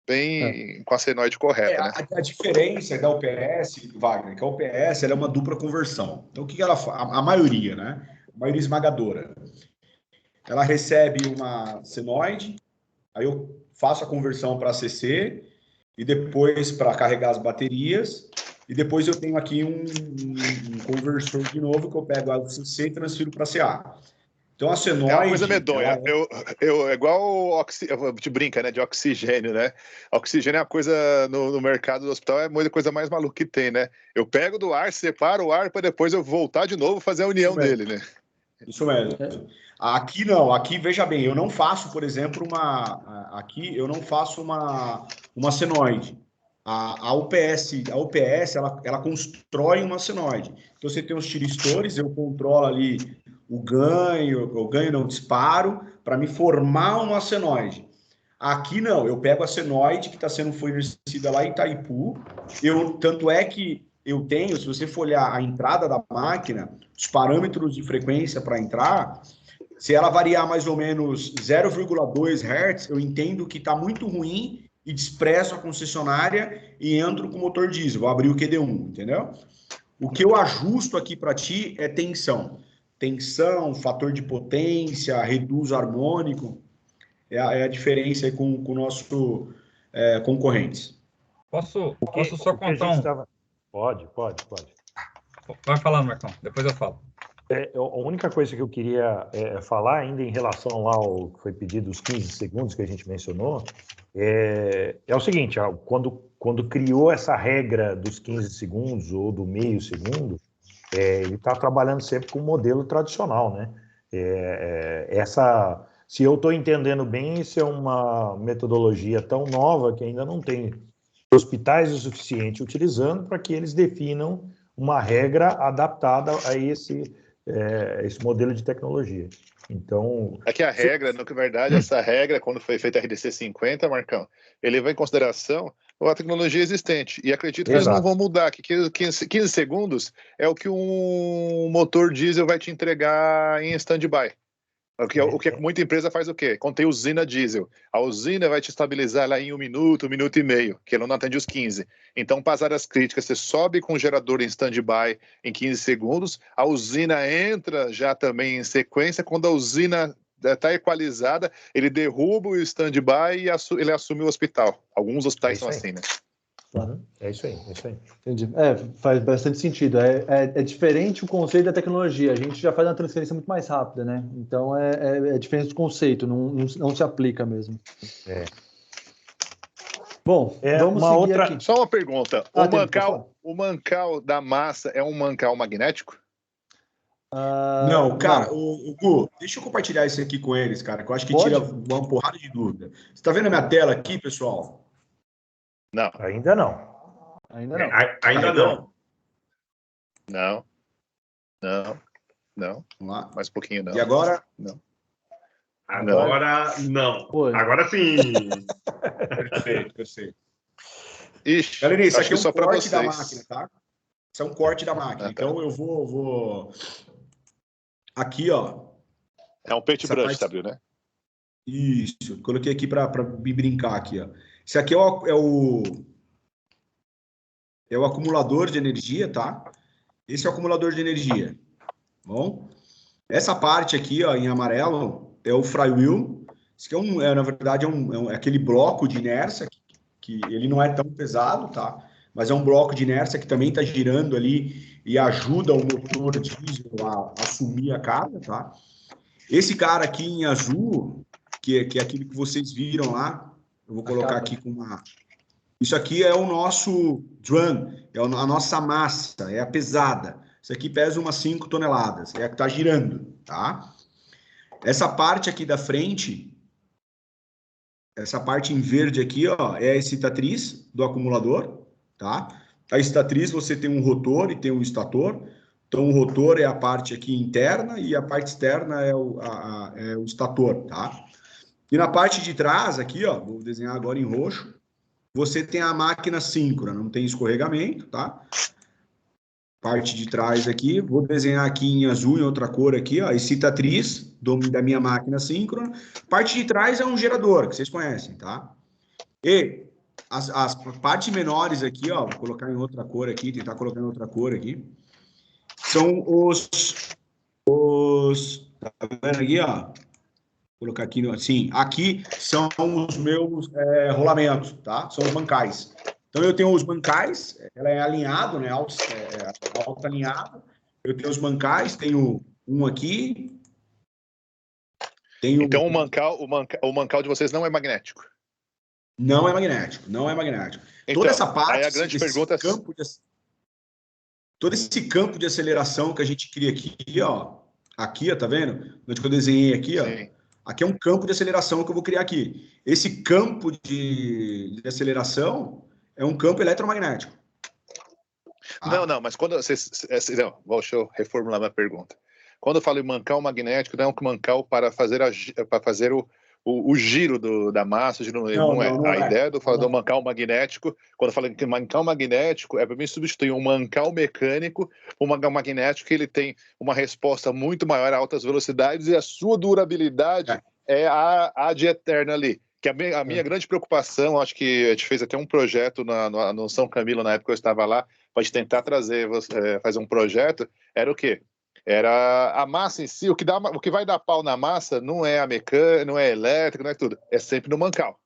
S6: bem com a senoide correta, né?
S3: A diferença da UPS, Wagner, que a UPS ela é uma dupla conversão. Então, o que ela faz? A maioria, né? A maioria esmagadora. Ela recebe uma senoide, aí eu faço a conversão para CC e depois para carregar as baterias, e depois eu tenho aqui um conversor de novo que eu pego a CC e transfiro para CA. Então a senoide...
S6: É uma coisa medonha. É igual a gente brinca, né, de oxigênio, né? Oxigênio é uma coisa no mercado do hospital, é a coisa mais maluca que tem, né? Eu pego do ar, separo o ar para depois eu voltar de novo e fazer a união dele, né?
S3: Isso mesmo. Aqui não, aqui veja bem, eu não faço, por exemplo, uma senoide. A UPS ela constrói uma senoide. Então você tem os tiristores, eu controlo ali o ganho não disparo, para me formar uma senoide. Aqui não, eu pego a senoide que está sendo fornecida lá em Itaipu, tanto é que eu tenho, se você for olhar a entrada da máquina, os parâmetros de frequência para entrar, se ela variar mais ou menos 0,2 Hz, eu entendo que está muito ruim e desprezo a concessionária e entro com o motor diesel, vou abrir o QD1, entendeu? O que eu ajusto aqui para ti é tensão. Tensão, fator de potência, reduz harmônico, é a diferença aí com o nosso concorrentes.
S5: Posso só contar um...
S1: Pode.
S5: Vai falando, Marcão, depois eu falo.
S1: A única coisa que eu queria falar ainda em relação lá ao que foi pedido, os 15 segundos que a gente mencionou, é o seguinte, quando criou essa regra dos 15 segundos ou do meio segundo, ele está trabalhando sempre com o modelo tradicional, né? Se eu estou entendendo bem, isso é uma metodologia tão nova que ainda não tem hospitais o suficiente utilizando para que eles definam uma regra adaptada a esse modelo de tecnologia. Então...
S6: Aqui a regra, na verdade, essa regra, quando foi feita a RDC 50, Marcão, ele levou em consideração a tecnologia existente. E acredito que eles não vão mudar, que 15 segundos é o que um motor diesel vai te entregar em stand-by. O que muita empresa faz o quê? Contém usina diesel. A usina vai te estabilizar lá em 1 minuto, 1 minuto e meio, que ela não atende os 15. Então, para as áreas críticas, você sobe com o gerador em stand-by em 15 segundos, a usina entra já também em sequência. Quando a usina está equalizada, ele derruba o stand-by e ele assume o hospital. Alguns hospitais são assim, né?
S1: Uhum. É isso aí.
S2: Entendi. Faz bastante sentido. É diferente o conceito da tecnologia. A gente já faz uma transferência muito mais rápida, né? Então é diferente do conceito, não se aplica mesmo. Bom, vamos
S1: uma
S2: seguir
S1: outra...
S2: aqui.
S6: Só uma pergunta. O mancal da massa é um mancal magnético?
S3: Não, cara, o Gu, deixa eu compartilhar isso aqui com eles, cara, que eu acho que tira uma porrada de dúvida. Você está vendo a minha tela aqui, pessoal?
S6: Não.
S1: Ainda não.
S4: Ainda não.
S6: Não.
S3: Vamos lá.
S6: Mais um pouquinho, não.
S3: E agora?
S6: Não.
S4: Agora não.
S2: Foi.
S4: Agora sim.
S3: Perfeito.
S6: Ixi,
S3: Galera, isso aqui é um
S6: só para
S3: corte
S6: vocês.
S3: da máquina, tá? Isso é um corte da máquina. Então eu vou... Aqui, ó.
S6: É um paintbrush, sabe, né?
S3: Isso. Coloquei aqui para me brincar aqui, ó. Isso aqui é o acumulador de energia, tá? Esse é o acumulador de energia. Bom? Essa parte aqui, ó, em amarelo, é o flywheel. Isso aqui na verdade, é aquele bloco de inércia, que ele não é tão pesado, tá? Mas é um bloco de inércia que também está girando ali e ajuda o motor diesel a assumir a carga, tá? Esse cara aqui em azul, que é aquilo que vocês viram lá, eu vou colocar aqui com uma... Isso aqui é o nosso drum, é a nossa massa, é a pesada. Isso aqui pesa umas 5 toneladas, é a que está girando, tá? Essa parte aqui da frente, essa parte em verde aqui, ó, é a excitatriz do acumulador, tá? A excitatriz você tem um rotor e tem um estator. Então o rotor é a parte aqui interna e a parte externa é o estator, tá? E na parte de trás aqui, ó, vou desenhar agora em roxo, você tem a máquina síncrona, não tem escorregamento, tá? Parte de trás aqui, vou desenhar aqui em azul, em outra cor aqui, ó, excitatriz da minha máquina síncrona. Parte de trás é um gerador, que vocês conhecem, tá? E as partes menores aqui, ó, vou colocar em outra cor aqui, tentar colocar em outra cor aqui, são tá vendo aqui, ó? Vou colocar aqui, assim, aqui são os meus rolamentos, tá? São os bancais. Então, eu tenho os bancais, ela é alinhado, né? Alto alinhado. Eu tenho os bancais, tenho um aqui.
S6: Então, o mancal de vocês não é magnético?
S3: Não é magnético. Então, toda essa parte,
S6: aí a grande pergunta é...
S3: todo esse campo de aceleração que a gente cria aqui, ó. Aqui, ó, tá vendo? Onde eu desenhei aqui, ó.
S6: Sim.
S3: Aqui é um campo de aceleração que eu vou criar aqui. Esse campo de aceleração é um campo eletromagnético.
S6: Não, mas quando vocês... deixa eu reformular minha pergunta. Quando eu falo em mancal magnético, não é um mancal para fazer o giro da massa, não é. A ideia do mancal magnético, quando eu falo que mancal magnético, é para mim substituir um mancal mecânico por um mancal magnético que ele tem uma resposta muito maior a altas velocidades e a sua durabilidade é a de eterna ali. Que a minha grande preocupação, acho que a gente fez até um projeto no São Camilo, na época que eu estava lá, para tentar fazer um projeto, era o quê? Era a massa em si, o que vai dar pau na massa não é a mecânica, não é elétrica, não é tudo, é sempre no mancal.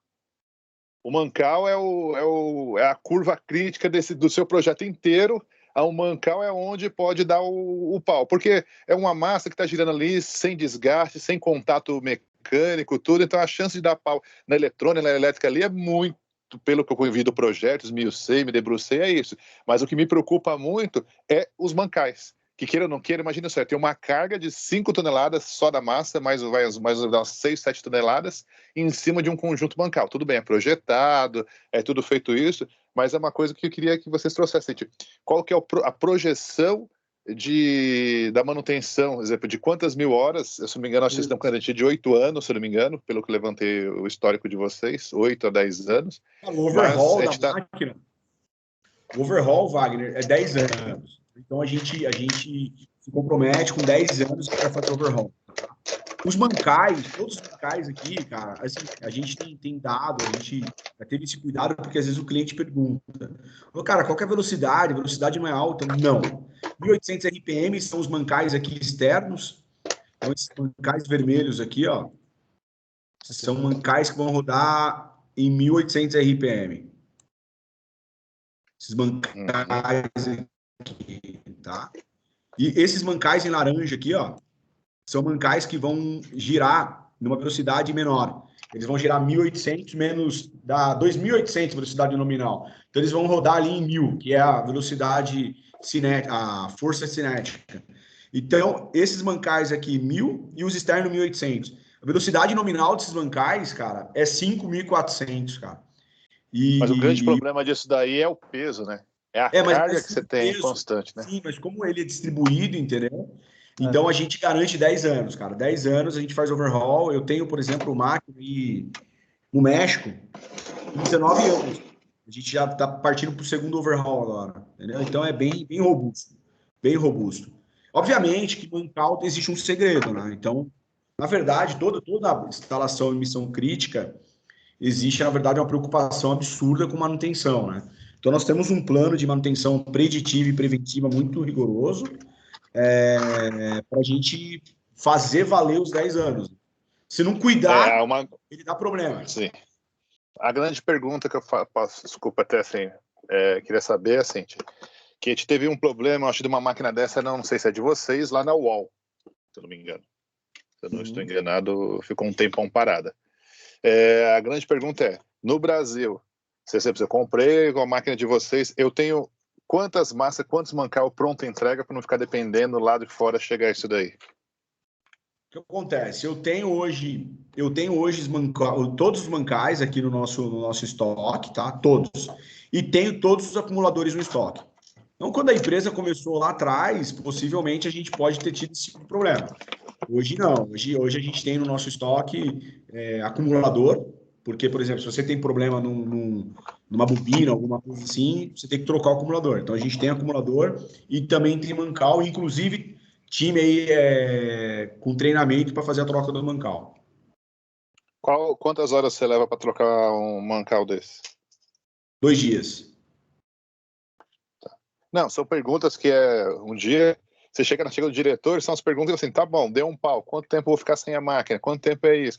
S6: O mancal é a curva crítica do seu projeto inteiro, o mancal é onde pode dar o pau, porque é uma massa que está girando ali sem desgaste, sem contato mecânico, tudo, então a chance de dar pau na eletrônica, na elétrica ali é muito, pelo que eu vi do projeto, esmiucei, me debrucei, é isso. Mas o que me preocupa muito é os mancais. Que queira ou não queira, imagina só, tem uma carga de 5 toneladas só da massa, mais umas 6, 7 toneladas, em cima de um conjunto bancal. Tudo bem, é projetado, é tudo feito isso, mas é uma coisa que eu queria que vocês trouxessem. Qual que é a projeção da manutenção, por exemplo, de quantas mil horas? Se não me engano, vocês estão com garantia de 8 anos, se não me engano, pelo que levantei o histórico de vocês, 8 a 10 anos.
S3: O overhaul da máquina, o overhaul, Wagner, é 10 anos. Então a gente se compromete com 10 anos para fazer overhaul. Os mancais, todos os mancais aqui, cara, assim, a gente tem dado, a gente já teve esse cuidado, porque às vezes o cliente pergunta, cara, qual que é a velocidade? Velocidade não é alta? Não. 1800 RPM são os mancais aqui externos, então esses mancais vermelhos aqui, ó, são mancais que vão rodar em 1800 RPM. Esses mancais aqui, tá? E esses mancais em laranja aqui, ó, são mancais que vão girar numa velocidade menor. Eles vão girar 1.800 menos da 2.800 velocidade nominal. Então eles vão rodar ali em 1.000, que é a velocidade cinética, a força cinética. Então esses mancais aqui 1.000 e os externos 1.800. A velocidade nominal desses mancais, cara, é 5.400, cara.
S6: Mas o grande problema disso daí é o peso, né? É a carga que você tem constante, né?
S3: Sim, mas como ele é distribuído, entendeu? Então a gente garante 10 anos, cara. 10 anos a gente faz overhaul. Eu tenho, por exemplo, máquina no México, 19 anos. A gente já está partindo para o segundo overhaul agora, entendeu? Então é bem robusto. Bem robusto. Obviamente que no mancal existe um segredo, né? Então, na verdade, toda instalação em missão crítica existe, na verdade, uma preocupação absurda com manutenção, né? Então, nós temos um plano de manutenção preditiva e preventiva muito rigoroso para a gente fazer valer os 10 anos. Se não cuidar, ele dá problema.
S6: Sim. A grande pergunta que eu faço, desculpa até assim, queria saber, assim, que a gente teve um problema, acho, de uma máquina dessa, não sei se é de vocês, lá na UOL, se eu não me engano. Se eu não estou enganado, ficou um tempão parada. A grande pergunta é, no Brasil, eu comprei com a máquina de vocês, eu tenho quantas massas, quantos mancal pronta entrega para não ficar dependendo lá de fora chegar isso daí?
S3: O que acontece? Eu tenho hoje todos os mancais aqui no nosso estoque, tá? Todos. E tenho todos os acumuladores no estoque. Então, quando a empresa começou lá atrás, possivelmente a gente pode ter tido esse problema. Hoje não. Hoje a gente tem no nosso estoque acumulador, porque, por exemplo, se você tem problema numa bobina, alguma coisa assim, você tem que trocar o acumulador. Então, a gente tem acumulador e também tem mancal, inclusive time aí com treinamento para fazer a troca do mancal.
S6: Quantas horas você leva para trocar um mancal desse?
S3: 2 dias.
S6: Não, são perguntas que um dia você chega no diretor, são as perguntas assim, tá bom, deu um pau, quanto tempo eu vou ficar sem a máquina, quanto tempo é isso?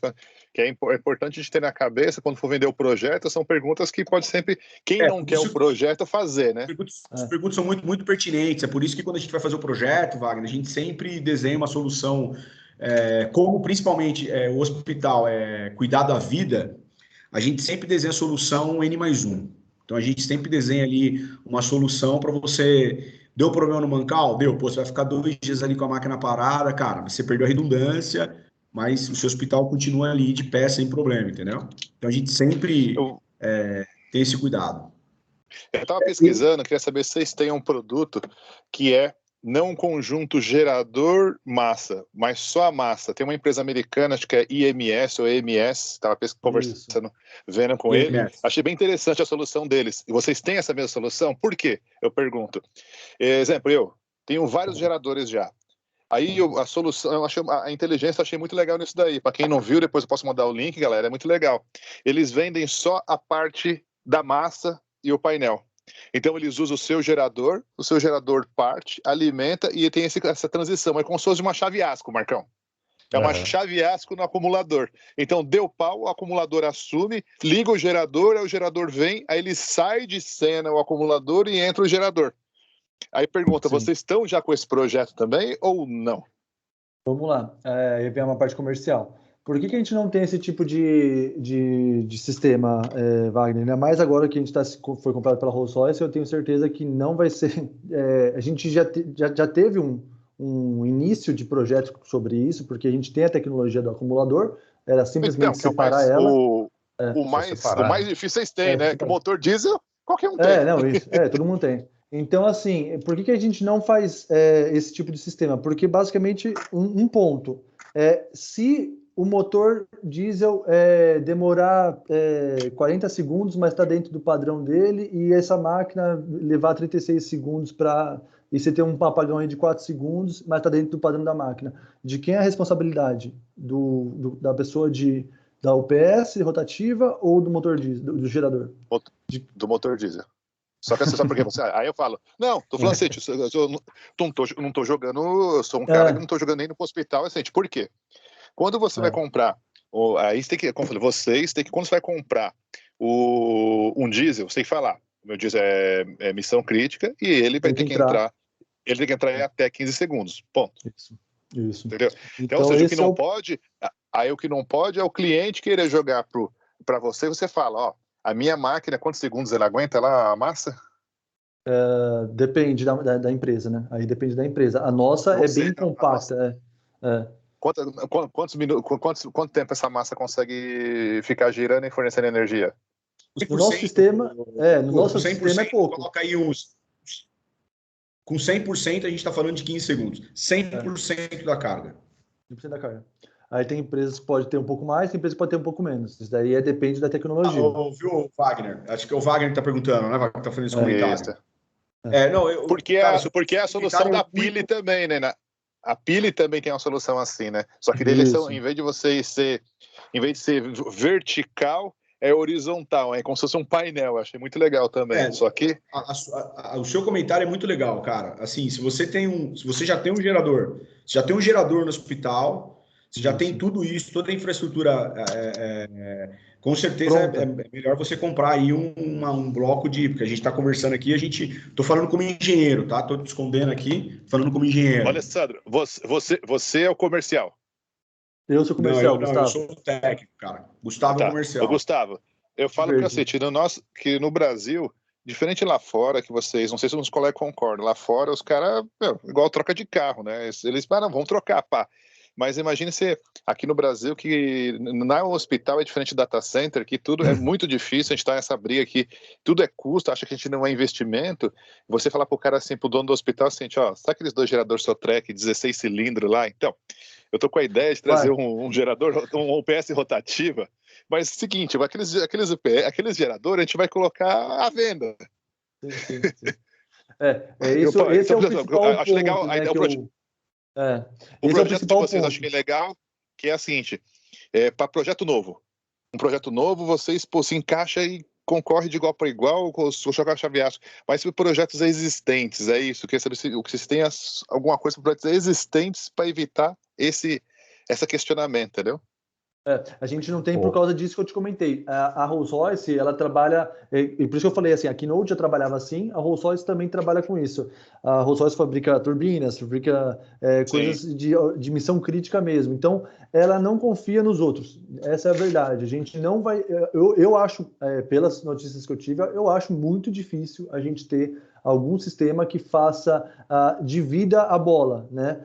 S6: Que é importante a gente ter na cabeça, quando for vender o projeto, são perguntas que pode sempre, quem não quer o projeto, fazer, né?
S3: As perguntas são muito, muito pertinentes, é por isso que quando a gente vai fazer o projeto, Wagner, a gente sempre desenha uma solução, como principalmente o hospital cuidar da vida, a gente sempre desenha a solução N+1. Então a gente sempre desenha ali uma solução para você. Deu problema no mancal? Deu. Pô, você vai ficar 2 dias ali com a máquina parada, cara. Você perdeu a redundância, mas o seu hospital continua ali de pé sem problema, entendeu? Então a gente sempre tem esse cuidado.
S6: Eu estava pesquisando, queria saber se vocês têm um produto que é não um conjunto gerador massa, mas só a massa. Tem uma empresa americana, acho que é IMS ou EMS, estava conversando, vendo com ele. Achei bem interessante a solução deles. E vocês têm essa mesma solução? Por quê? Eu pergunto. Exemplo, eu tenho vários geradores já. Aí a solução, eu achei, a inteligência, achei muito legal nisso daí. Para quem não viu, depois eu posso mandar o link, galera, é muito legal. Eles vendem só a parte da massa e o painel. Então eles usam o seu gerador parte, alimenta e tem essa transição. É como se fosse uma chave ASCO, Marcão. É uma chave ASCO no acumulador. Então deu pau, o acumulador assume, liga o gerador, aí o gerador vem, aí ele sai de cena o acumulador e entra o gerador. Aí pergunta,
S2: Sim.
S6: vocês estão já com esse projeto também ou não?
S2: Vamos lá, aí vem uma parte comercial. Por que a gente não tem esse tipo de sistema, Wagner? Ainda mais agora que a gente foi comprado pela Rolls-Royce, eu tenho certeza que não vai ser... a gente já teve um início de projetos sobre isso, porque a gente tem a tecnologia do acumulador, era simplesmente separar ela.
S6: O mais difícil vocês têm, né? Que o motor diesel, qualquer um tem.
S2: Todo mundo tem. Então, assim, por que a gente não faz esse tipo de sistema? Porque, basicamente, um ponto. Se o motor diesel demorar 40 segundos, mas está dentro do padrão dele, e essa máquina levar 36 segundos para... E você ter um apagão aí de 4 segundos, mas está dentro do padrão da máquina. De quem é a responsabilidade? Da pessoa da UPS rotativa ou do motor diesel, do gerador?
S6: Do motor diesel. Só que você sabe por quê? Aí eu falo, não, tô falando assim, eu não tô jogando, eu sou um cara que não tô jogando nem no hospital, assim, por quê? Quando você vai comprar, aí você tem que, como eu falei, quando você vai comprar um diesel, você tem que falar, o meu diesel é missão crítica e ele vai ter que entrar, ele tem que entrar em até 15 segundos, ponto.
S2: Isso.
S6: Entendeu? Então, ou seja, o que não pode, aí o que não pode é o cliente querer jogar para você fala, ó, a minha máquina, quantos segundos ela aguenta lá, a massa?
S2: Depende da empresa, né? Aí depende da empresa. A nossa é bem compacta.
S6: Quanto tempo essa massa consegue ficar girando e fornecendo energia?
S2: No nosso sistema, sistema é pouco.
S3: Coloca aí com 100% a gente está falando de 15 segundos. 100% da carga.
S2: 100% da carga. Aí tem empresas que pode ter um pouco mais, tem empresas que pode ter um pouco menos. Isso daí depende da tecnologia.
S3: Viu, Wagner? Acho que é o Wagner que está perguntando, né? Wagner está fazendo esse comentário.
S6: Porque é a solução da Pili também, né? A Pili também tem uma solução assim, né? Só que deles são, em vez de ser vertical, é horizontal, é como se fosse um painel. Achei muito legal também. Só que
S3: o seu comentário é muito legal, cara. Assim, se você já tem um gerador, no hospital, você já tem tudo isso, toda a infraestrutura, com certeza é melhor você comprar aí um bloco porque a gente está conversando aqui, tô falando como engenheiro, tá? Tô te escondendo aqui, falando como engenheiro.
S6: Olha, Sandro, você é o comercial.
S2: Eu sou comercial, Gustavo.
S3: Eu sou o técnico, cara. Gustavo é o comercial.
S6: Gustavo, eu falo pra você, que no Brasil, diferente lá fora, que vocês, não sei se os colegas concordam, lá fora os caras, igual troca de carro, né? Eles não, vão trocar, pá. Mas imagine se aqui no Brasil, que no hospital é diferente do data center, que tudo é muito difícil, a gente está nessa briga aqui, tudo é custo, acha que a gente não é investimento. Você falar pro cara assim, pro dono do hospital, assim, ó, sabe aqueles 2 geradores Sotrec, 16 cilindros lá? Então, eu tô com a ideia de trazer um gerador, um UPS rotativa, mas é o seguinte, aqueles geradores a gente vai colocar à venda.
S2: Sim. Esse é o principal
S6: acho
S2: ponto,
S6: legal,
S2: né,
S6: o projeto de vocês acho que é legal, que é o seguinte, para projeto novo. Um projeto novo, vocês se encaixa e concorre de igual para igual com o chave ASCO. Mas para projetos existentes, é isso? Quer saber se vocês têm alguma coisa para projetos existentes para evitar esse questionamento, entendeu?
S2: A gente não tem por causa disso que eu te comentei. A Rolls-Royce, ela trabalha, e por isso que eu falei assim, a Keynote já trabalhava assim, a Rolls-Royce também trabalha com isso. A Rolls-Royce fabrica turbinas, fabrica coisas de missão crítica mesmo. Então, ela não confia nos outros. Essa é a verdade. A gente não vai... Eu acho, pelas notícias que eu tive, eu acho muito difícil a gente ter algum sistema que divida a bola, né?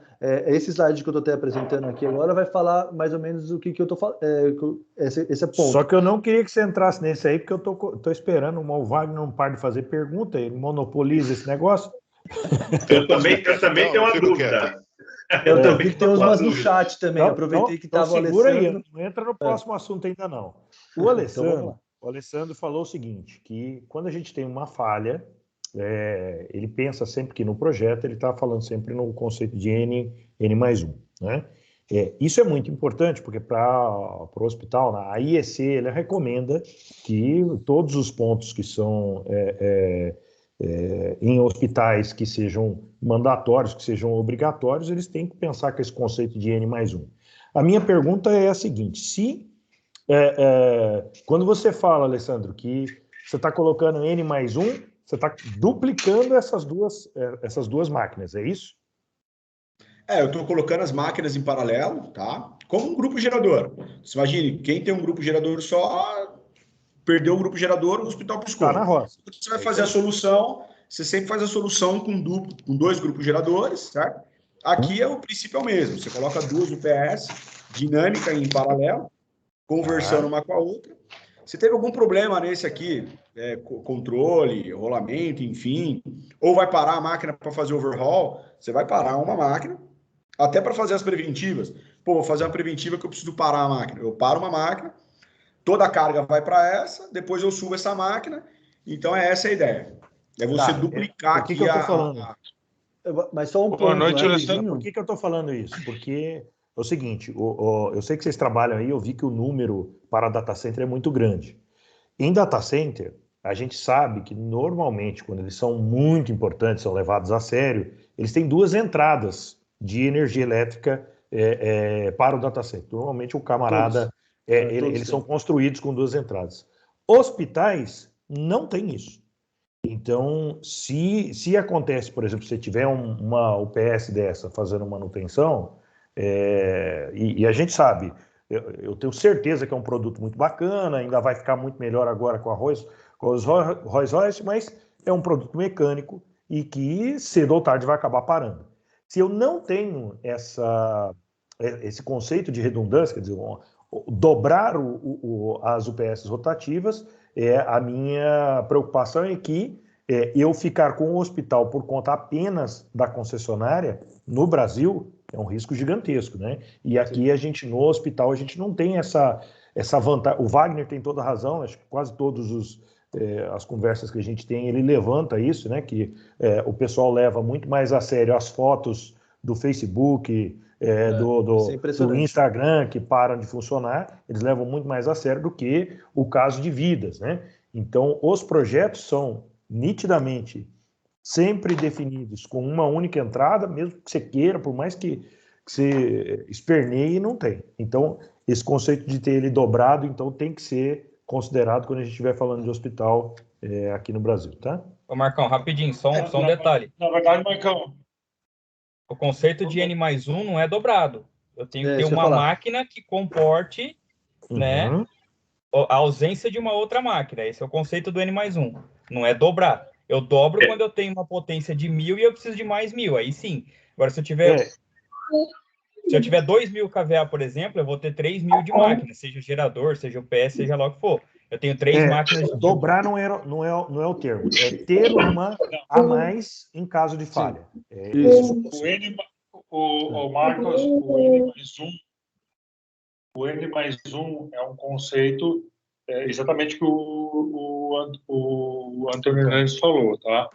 S2: Esse slide que eu estou até apresentando aqui agora vai falar mais ou menos o que eu estou falando. Esse é ponto.
S1: Só que eu não queria que você entrasse nesse aí, porque eu tô esperando o Wagner não para de fazer pergunta, ele monopoliza esse negócio.
S4: Eu também tenho uma dúvida.
S2: Eu vi que tem umas no chat também.
S1: Então,
S2: Aproveitei que estava o
S1: segura
S2: Alessandro.
S1: aí, não entra no próximo assunto ainda não. O Alessandro falou o seguinte, que quando a gente tem uma falha, ele pensa sempre que no projeto ele está falando sempre no conceito de N+1, né? Isso é muito importante, porque para o hospital, a IEC, ele recomenda que todos os pontos que são em hospitais que sejam mandatórios, que sejam obrigatórios, eles têm que pensar com esse conceito de N+1. A minha pergunta é a seguinte, quando você fala, Alessandro, que você está colocando N+1, você está duplicando essas duas máquinas, é isso?
S3: Eu estou colocando as máquinas em paralelo, tá? Como um grupo gerador. Você imagine, quem tem um grupo gerador só, perdeu o grupo gerador, o hospital piscou.
S1: Tá na roça.
S3: Você vai fazer a solução, você sempre faz a solução com dois grupos geradores, certo? Aqui o princípio é o mesmo. Você coloca duas UPS, dinâmica em paralelo, conversando uma com a outra. Se teve algum problema nesse aqui, controle, rolamento, enfim, ou vai parar a máquina para fazer overhaul, você vai parar uma máquina, até para fazer as preventivas. Vou fazer uma preventiva que eu preciso parar a máquina. Eu paro uma máquina, toda a carga vai para essa, depois eu subo essa máquina. Então, essa a ideia. É você duplicar
S1: aqui que eu estou falando.
S2: Mas só um ponto.
S1: Boa noite, Alessandro. Por que eu estou falando isso? Porque é o seguinte, eu sei que vocês trabalham aí, eu vi que o número para data center é muito grande. Em data center, a gente sabe que normalmente, quando eles são muito importantes, são levados a sério, eles têm duas entradas de energia elétrica para o data center. Normalmente o camarada, eles são construídos com duas entradas. Hospitais não tem isso. Então, se acontece, por exemplo, se você tiver uma UPS dessa fazendo manutenção, e a gente sabe, eu tenho certeza que é um produto muito bacana, ainda vai ficar muito melhor agora com os Rolls-Royce, mas é um produto mecânico e que cedo ou tarde vai acabar parando. Se eu não tenho esse conceito de redundância, quer dizer, dobrar as UPS rotativas, a minha preocupação é que eu ficar com o hospital por conta apenas da concessionária, no Brasil, é um risco gigantesco, né? E aqui no hospital, a gente não tem essa vantagem. O Wagner tem toda a razão, acho que quase todas as conversas que a gente tem, ele levanta isso, né? Que o pessoal leva muito mais a sério as fotos do Facebook, do Instagram, que param de funcionar, eles levam muito mais a sério do que o caso de vidas, né? Então, os projetos são nitidamente sempre definidos com uma única entrada, mesmo que você queira, por mais que você esperneie, não tem. Então, esse conceito de ter ele dobrado, então, tem que ser considerado quando a gente estiver falando de hospital aqui no Brasil, tá?
S5: Ô, Marcão, rapidinho, só um detalhe.
S7: Na verdade, Marcão,
S5: o conceito de N+1 não é dobrado. Eu tenho que ter uma máquina que comporte, né, a ausência de uma outra máquina. Esse é o conceito do N+1. Não é dobrar. Eu dobro quando eu tenho uma potência de 1.000 e eu preciso de mais 1.000. Aí sim. Agora, se eu tiver 2.000 kVA, por exemplo, eu vou ter 3.000 de máquina, seja gerador, seja UPS, seja lá o que for. Eu tenho 3 máquinas.
S1: Dobrar não é o termo. É ter uma a mais em caso de falha.
S7: Marcos, o N+1 é um conceito exatamente que o Antônio Hernandes falou, tá?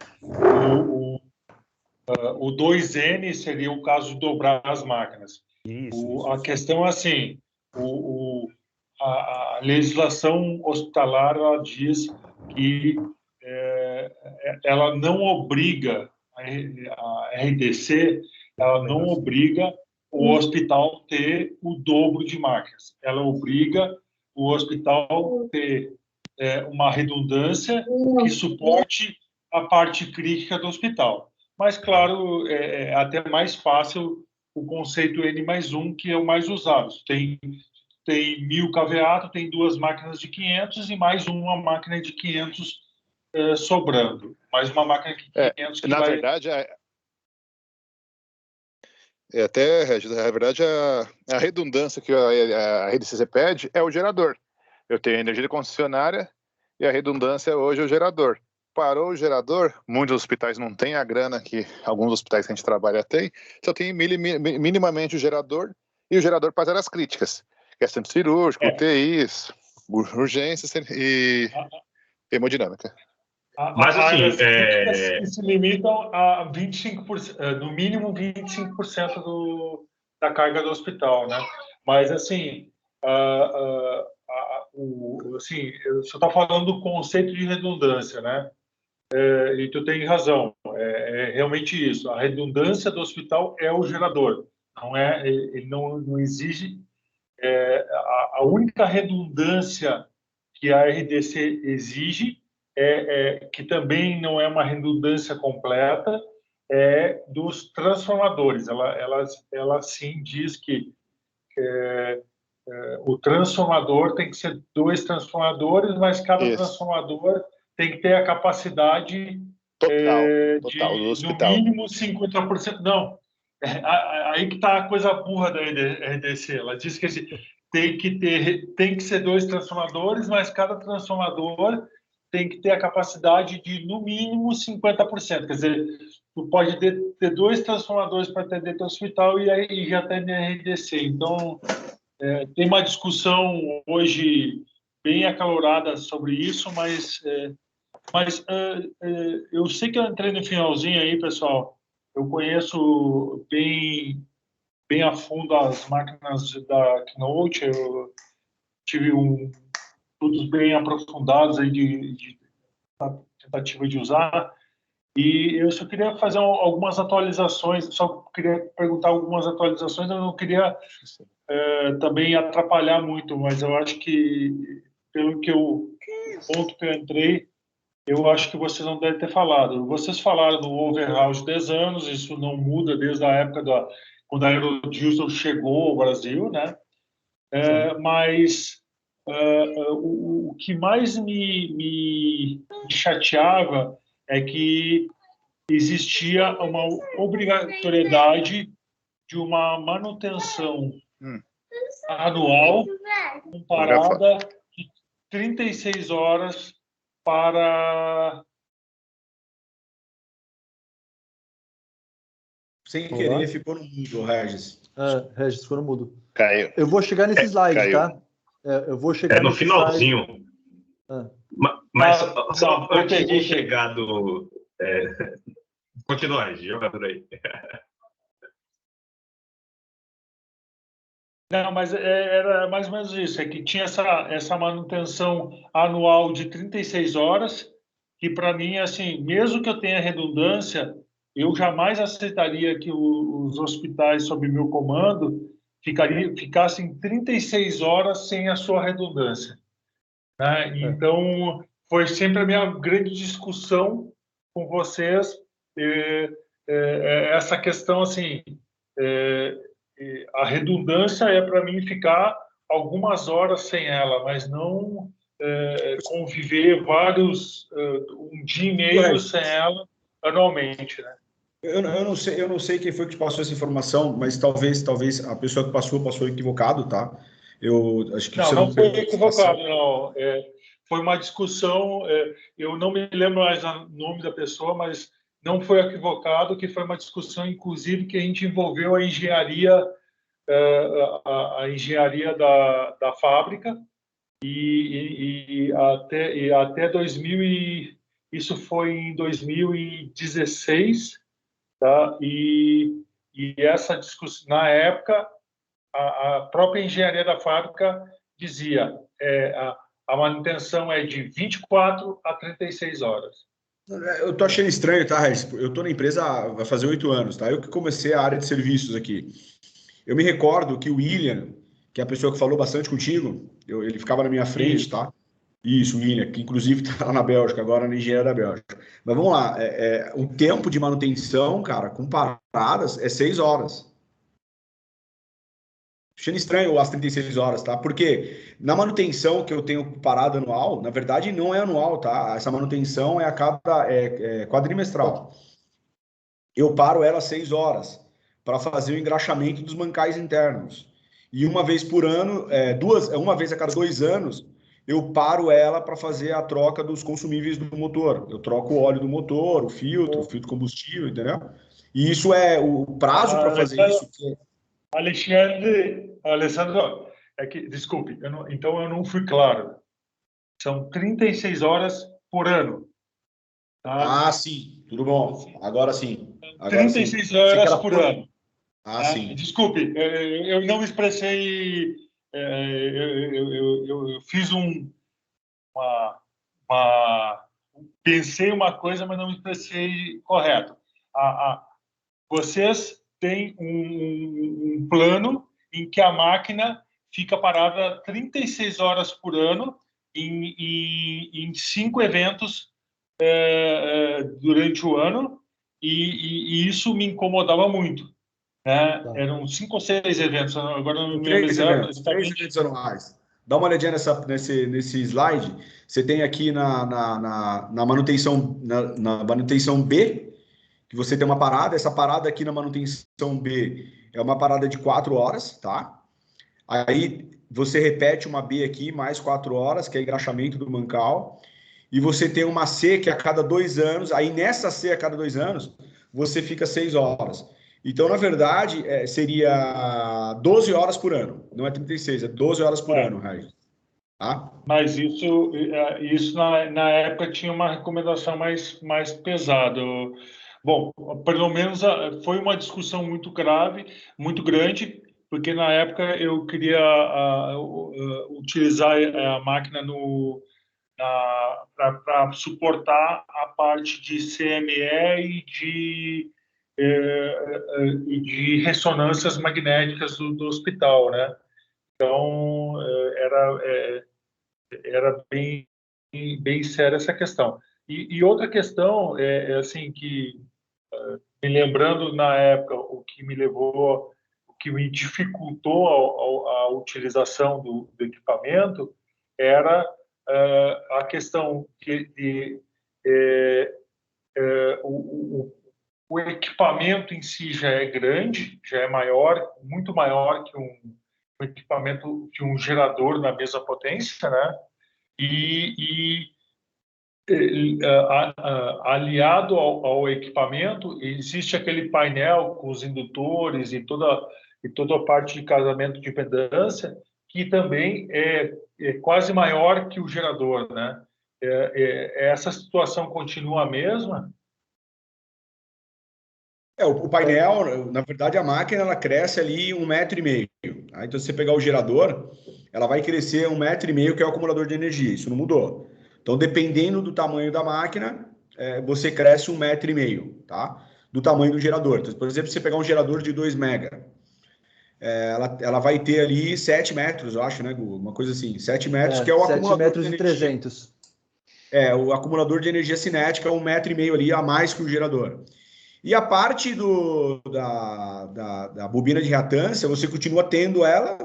S7: O 2N seria o caso de dobrar as máquinas. A questão é assim, a legislação hospitalar ela diz que ela não obriga, a RDC, ela não obriga o hospital ter o dobro de máquinas. Ela obriga o hospital ter uma redundância que suporte a parte crítica do hospital. Mas, claro, é até mais fácil o conceito N+1, que é o mais usado. Tem 1.000 kVA, tem 2 máquinas de 500 e mais uma máquina de 500 sobrando. Mais uma máquina de 500 que
S6: na verdade, na verdade, a redundância que a RDC pede é o gerador. Eu tenho energia de concessionária e a redundância hoje é o gerador. parou o gerador, muitos hospitais não têm a grana que alguns hospitais que a gente trabalha têm, só tem minimamente o gerador, e o gerador faz áreas críticas, que é centro cirúrgico, UTIs, urgências e hemodinâmica.
S4: Mas, assim,
S7: áreas críticas se limitam a 25%, no mínimo 25% da carga do hospital, né? Mas, assim, assim, você está falando do conceito de redundância, né? E tu tem razão, é realmente isso. A redundância do hospital é o gerador, não é? Ele não exige. A única redundância que a RDC exige que também não é uma redundância completa, é dos transformadores. Ela sim diz que o transformador tem que ser 2 transformadores, mas cada transformador tem que ter a capacidade
S6: total
S7: de,
S6: do
S7: no
S6: hospital.
S7: mínimo, 50%. Não, aí que está a coisa burra da RDC. Ela diz que tem que ser 2 transformadores, mas cada transformador tem que ter a capacidade de, no mínimo, 50%. Quer dizer, tu pode ter 2 transformadores para atender teu hospital e aí já tem a RDC. Então, tem uma discussão hoje bem acalorada sobre isso, mas eu sei que eu entrei no finalzinho aí, pessoal. Eu conheço bem a fundo as máquinas da Keynote. Eu tive estudos bem aprofundados aí de tentativa de usar. E eu só queria fazer algumas atualizações, só queria perguntar algumas atualizações. Eu não queria também atrapalhar muito, mas eu acho que, pelo ponto que eu entrei, eu acho que vocês não devem ter falado. Vocês falaram do overhaul de 10 anos, isso não muda desde a época quando a Aerodiesel chegou ao Brasil, né? Mas o que mais me chateava é que existia uma obrigatoriedade de uma manutenção anual comparada de 36 horas para...
S3: Sem querer, ficou no mudo, Regis.
S2: Regis, ficou no mudo.
S6: Caiu.
S2: Eu vou chegar nesse slide,
S6: caiu.
S2: tá? Eu vou chegar
S4: no
S2: nesse
S4: finalzinho.
S2: Slide.
S4: Mas só antes de chegar do... Continua, Regis, jogador aí.
S7: Não, mas era mais ou menos isso, é que tinha essa manutenção anual de 36 horas, que para mim, assim, mesmo que eu tenha redundância, eu jamais aceitaria que os hospitais sob meu comando ficassem 36 horas sem a sua redundância, né? Então, foi sempre a minha grande discussão com vocês, essa questão, assim, a redundância é para mim ficar algumas horas sem ela, mas não conviver um dia e meio sem ela anualmente, né?
S3: Eu não sei quem foi que te passou essa informação, mas talvez a pessoa que passou equivocado, tá? Eu acho que
S7: não foi equivocado, não. Foi uma discussão, eu não me lembro mais o nome da pessoa, mas não foi equivocado, que foi uma discussão, inclusive, que a gente envolveu a engenharia, a engenharia da fábrica, e até 2000 isso foi em 2016, tá? E essa discussão, na época, a própria engenharia da fábrica dizia a manutenção é de 24 a 36 horas.
S3: Eu tô achando estranho, tá, Regis? Eu tô na empresa vai fazer 8 anos, tá? Eu que comecei a área de serviços aqui. Eu me recordo que o William, que é a pessoa que falou bastante contigo, ele ficava na minha frente, tá? Isso, o William, que inclusive está lá na Bélgica, agora na engenharia da Bélgica. Mas vamos lá, o tempo de manutenção, cara, com paradas, é 6 horas. Achando estranho as 36 horas, tá? Porque na manutenção que eu tenho parada anual, na verdade não é anual, tá? Essa manutenção é a cada quadrimestral. Eu paro ela 6 horas para fazer o engraxamento dos mancais internos. E uma vez por ano, uma vez a cada 2 anos, eu paro ela para fazer a troca dos consumíveis do motor. Eu troco o óleo do motor, o filtro combustível, entendeu? E isso é o prazo para fazer isso.
S7: Alessandro, desculpe, então eu não fui claro. São 36 horas por ano. Tá?
S3: Ah, sim, tudo bom. Agora sim. Agora
S7: 36 horas por ano.
S3: Ah, sim.
S7: Desculpe, eu não me expressei. Eu fiz pensei uma coisa, mas não me expressei correto. Vocês têm um plano em que a máquina fica parada 36 horas por ano em 5 eventos durante o ano, e isso me incomodava muito. Né?
S2: Tá.
S7: Eram 5 ou 6 eventos, agora não me lembro
S3: 3 eventos anuais. Dá uma olhadinha nesse slide. Você tem aqui na manutenção, na manutenção B, que você tem uma parada. Essa parada aqui na manutenção B é uma parada de 4 horas, tá? Aí você repete uma B aqui, mais 4 horas, que é engraxamento do mancal. E você tem uma C que a cada 2 anos, aí nessa C a cada 2 anos, você fica 6 horas. Então, na verdade, seria 12 horas por ano. Não é 36, é 12 horas por ano, Raí. Tá?
S7: Mas isso na época tinha uma recomendação mais pesada. Bom, pelo menos foi uma discussão muito grave, muito grande, porque na época eu queria utilizar a máquina para suportar a parte de CME e de ressonâncias magnéticas do hospital, né? Então, era bem séria essa questão. E outra questão assim que, me lembrando na época, o que me dificultou a utilização do equipamento era a questão o equipamento em si já é grande, já é maior, muito maior que um equipamento, que um gerador na mesma potência, né? Aliado ao equipamento, existe aquele painel com os indutores e toda a parte de casamento de impedância, que também é quase maior que o gerador, né? Essa situação continua a mesma?
S3: O painel, na verdade, a máquina ela cresce ali 1,5 m. Tá? Então, se você pegar o gerador, ela vai crescer 1,5 m, que é o acumulador de energia. Isso não mudou. Então, dependendo do tamanho da máquina, você cresce 1,5 m, tá? Do tamanho do gerador. Então, por exemplo, se você pegar um gerador de 2 mega, ela vai ter ali 7 metros, eu acho, né, Gu? Uma coisa assim, 7 metros, que é o
S2: 7
S3: acumulador
S2: metros
S3: de
S2: e
S3: energia.
S2: 300.
S3: O acumulador de energia cinética é 1,5 m ali a mais que o gerador. E a parte da bobina de reatância, você continua tendo ela.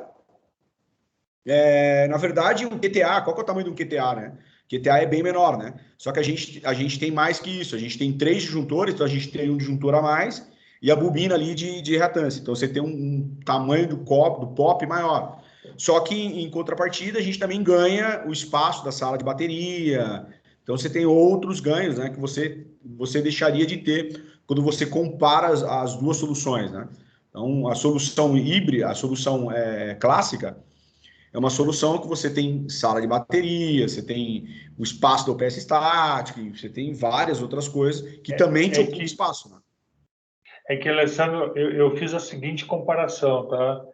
S3: Na verdade, um QTA, qual que é o tamanho de um QTA, né? QTA é bem menor, né? Só que a gente tem mais que isso. A gente tem 3 disjuntores, então a gente tem um disjuntor a mais e a bobina ali de reatância. Então você tem um tamanho do POP maior. Só que, em contrapartida, a gente também ganha o espaço da sala de bateria. Então você tem outros ganhos, né? Que você deixaria de ter quando você compara as duas soluções, né? Então, a solução híbrida, a solução clássica, é uma solução que você tem sala de bateria, você tem o espaço do UPS estático, você tem várias outras coisas que também te ocupam espaço, né?
S7: Alessandro, eu fiz a seguinte comparação, tá?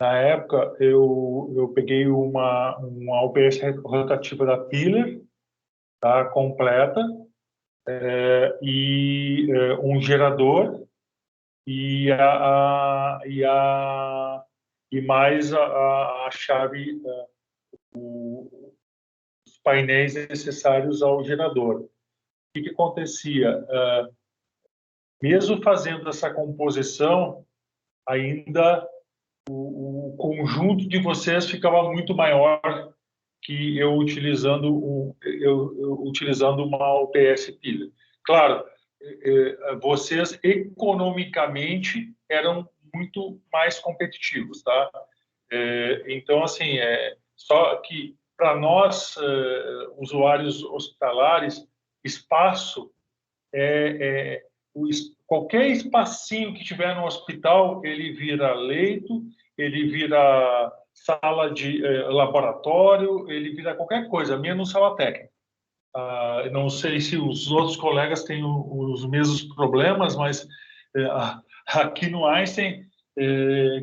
S7: Na época, eu peguei uma UPS rotativa da Piller, tá? Completa, e um gerador e mais a chave, os painéis necessários ao gerador. O que acontecia? Mesmo fazendo essa composição, ainda o conjunto de vocês ficava muito maior que eu utilizando uma UPS pilha. Claro, vocês economicamente eram muito mais competitivos, tá? Então, assim, só que para nós, usuários hospitalares, espaço qualquer espacinho que tiver no hospital, ele vira leito, ele vira sala de laboratório, ele vira qualquer coisa, menos sala técnica. Não sei se os outros colegas têm os mesmos problemas, mas aqui no Einstein,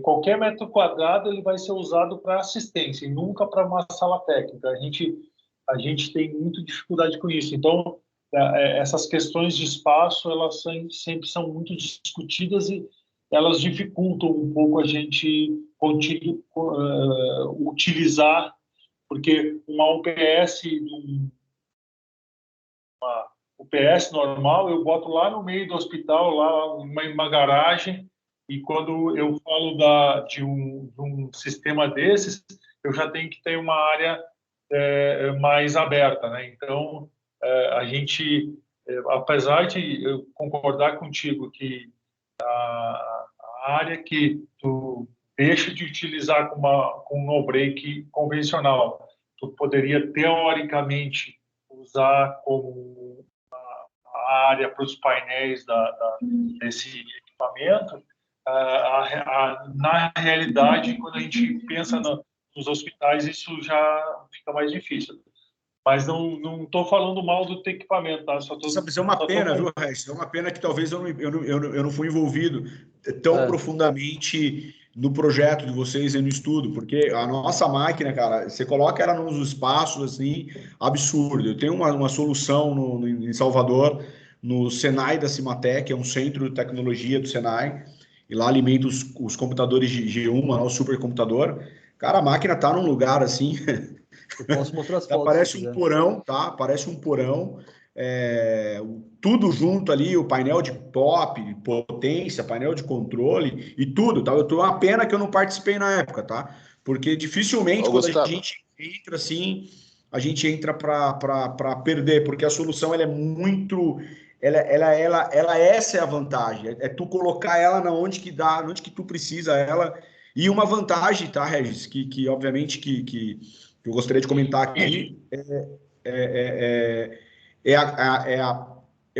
S7: qualquer metro quadrado ele vai ser usado para assistência e nunca para uma sala técnica. A gente tem muita dificuldade com isso. Então, essas questões de espaço, elas sempre são muito discutidas e elas dificultam um pouco a gente utilizar, porque uma UPS normal, eu boto lá no meio do hospital, lá uma garagem, e quando eu falo de um sistema desses, eu já tenho que ter uma área mais aberta, né? Então, a gente, apesar de eu concordar contigo que a área que tu deixa de utilizar com um no-break convencional, tu poderia, teoricamente, usar como a área para os painéis desse equipamento, na realidade, quando a gente pensa nos hospitais, isso já fica mais difícil. Mas não estou falando mal do equipamento, tá?
S3: É uma pena, viu, Regis? É uma pena que talvez eu não fui envolvido tão profundamente no projeto de vocês e no estudo, porque a nossa máquina, cara, você coloca ela nos espaços, assim, absurdo. Eu tenho uma solução em Salvador, no Senai da Cimatec, é um centro de tecnologia do Senai, e lá alimenta os computadores de G1, o supercomputador. Cara, a máquina tá num lugar, assim...
S2: Eu posso mostrar as fotos.
S3: Parece um porão, tá? Parece um porão. Tudo junto ali, o painel de POP, potência, painel de controle e tudo, tá? Eu tô uma pena que eu não participei na época, tá? Porque dificilmente quando a gente entra assim, a gente entra para perder, porque a solução ela é muito... essa é a vantagem, é tu colocar ela na onde que dá, onde que tu precisa ela. E uma vantagem, tá, Regis, que obviamente que eu gostaria de comentar aqui é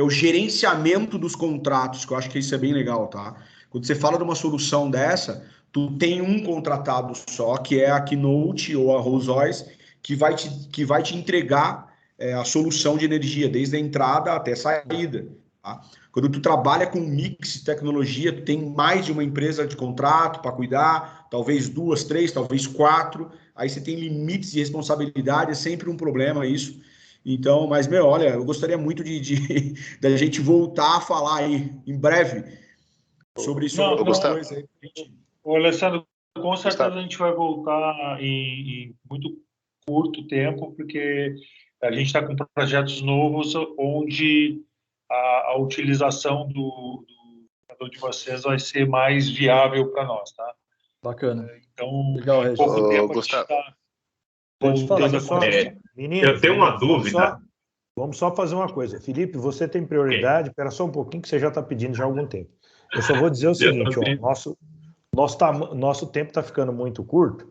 S3: o gerenciamento dos contratos, que eu acho que isso é bem legal, tá? Quando você fala de uma solução dessa, tu tem um contratado só, que é a Keynote ou a Rolls-Royce, que vai te entregar a solução de energia, desde a entrada até a saída. Tá? Quando tu trabalha com mix de tecnologia, tu tem mais de uma empresa de contrato para cuidar, talvez 2, 3, talvez 4, aí você tem limites de responsabilidade, é sempre um problema isso. Então, mas, olha, eu gostaria muito da gente voltar a falar aí, em breve, sobre isso.
S7: O Alessandro, com certeza a gente vai voltar em muito curto tempo, porque a gente está com projetos novos onde a utilização do computador de vocês vai ser mais viável para nós, tá?
S2: Bacana.
S7: Então,
S2: legal,
S7: em pouco tempo
S6: Gustavo,
S7: a gente está...
S2: Pode falar.
S1: Meninos,
S4: eu tenho uma dúvida.
S1: Vamos só fazer uma coisa. Felipe, você tem prioridade. Espera só um pouquinho que você já está pedindo já há algum tempo. Eu só vou dizer o seguinte, nosso tempo está ficando muito curto.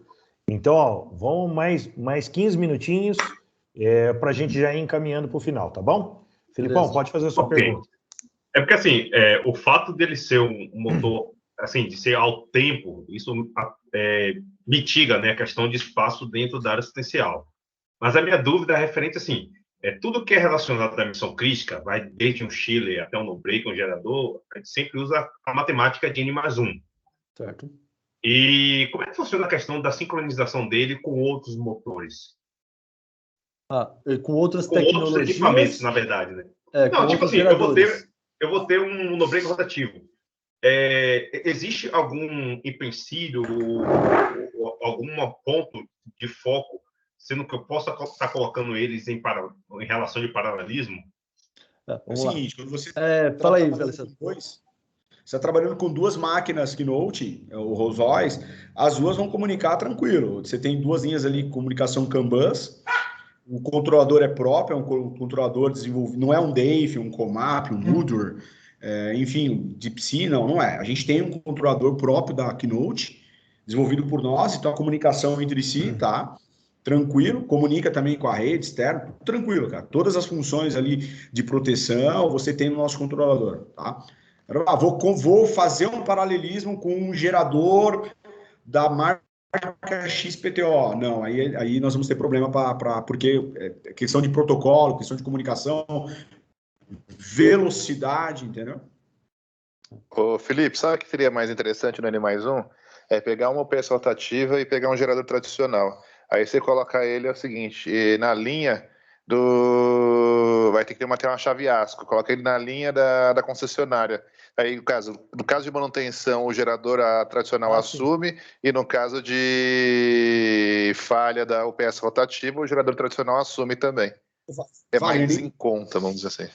S1: Então, vamos mais 15 minutinhos para a gente já ir encaminhando para o final, tá bom? Felipão, pode fazer a sua pergunta.
S4: É porque, assim, o fato dele ser um motor, assim, de ser ao tempo, isso mitiga, né, a questão de espaço dentro da área assistencial. Mas a minha dúvida é referente, assim, tudo que é relacionado à missão crítica, vai desde um chiller até um no-break, um gerador, a gente sempre usa a matemática de N+1.
S2: Certo.
S4: E como é que funciona a questão da sincronização dele com outros motores?
S2: Com outras
S4: com
S2: tecnologias...
S4: outros equipamentos, na verdade, né? Não, tipo assim, eu vou ter um no-break rotativo. Existe algum empecilho ou algum ponto de foco, sendo que eu possa estar colocando eles em relação de paralelismo?
S3: É o seguinte, quando você
S2: fala aí, Alessandro.
S3: Você está trabalhando com duas máquinas Keynote, o Rolls-Royce, as duas vão comunicar tranquilo. Você tem duas linhas ali de comunicação CAN-bus, o controlador é próprio, é um controlador desenvolvido, não é um DAFE, um COMAP, um Moodle, enfim, DeepSea, não é. A gente tem um controlador próprio da Keynote, desenvolvido por nós, então a comunicação entre si, tá? tranquilo, comunica também com a rede externa, tranquilo, cara. Todas as funções ali de proteção você tem no nosso controlador, tá? Vou fazer um paralelismo com um gerador da marca XPTO. Não, aí nós vamos ter problema porque é questão de protocolo, questão de comunicação, velocidade, entendeu?
S6: Ô, Felipe, sabe o que seria mais interessante no N+1? É pegar uma UPS rotativa e pegar um gerador tradicional. Aí você coloca ele, é o seguinte, na linha do... Vai ter que ter uma chave ASCO, coloca ele na linha da concessionária. Aí, no caso de manutenção, o gerador tradicional assume, e no caso de falha da UPS rotativa, o gerador tradicional assume também. É mais em conta, vamos dizer assim.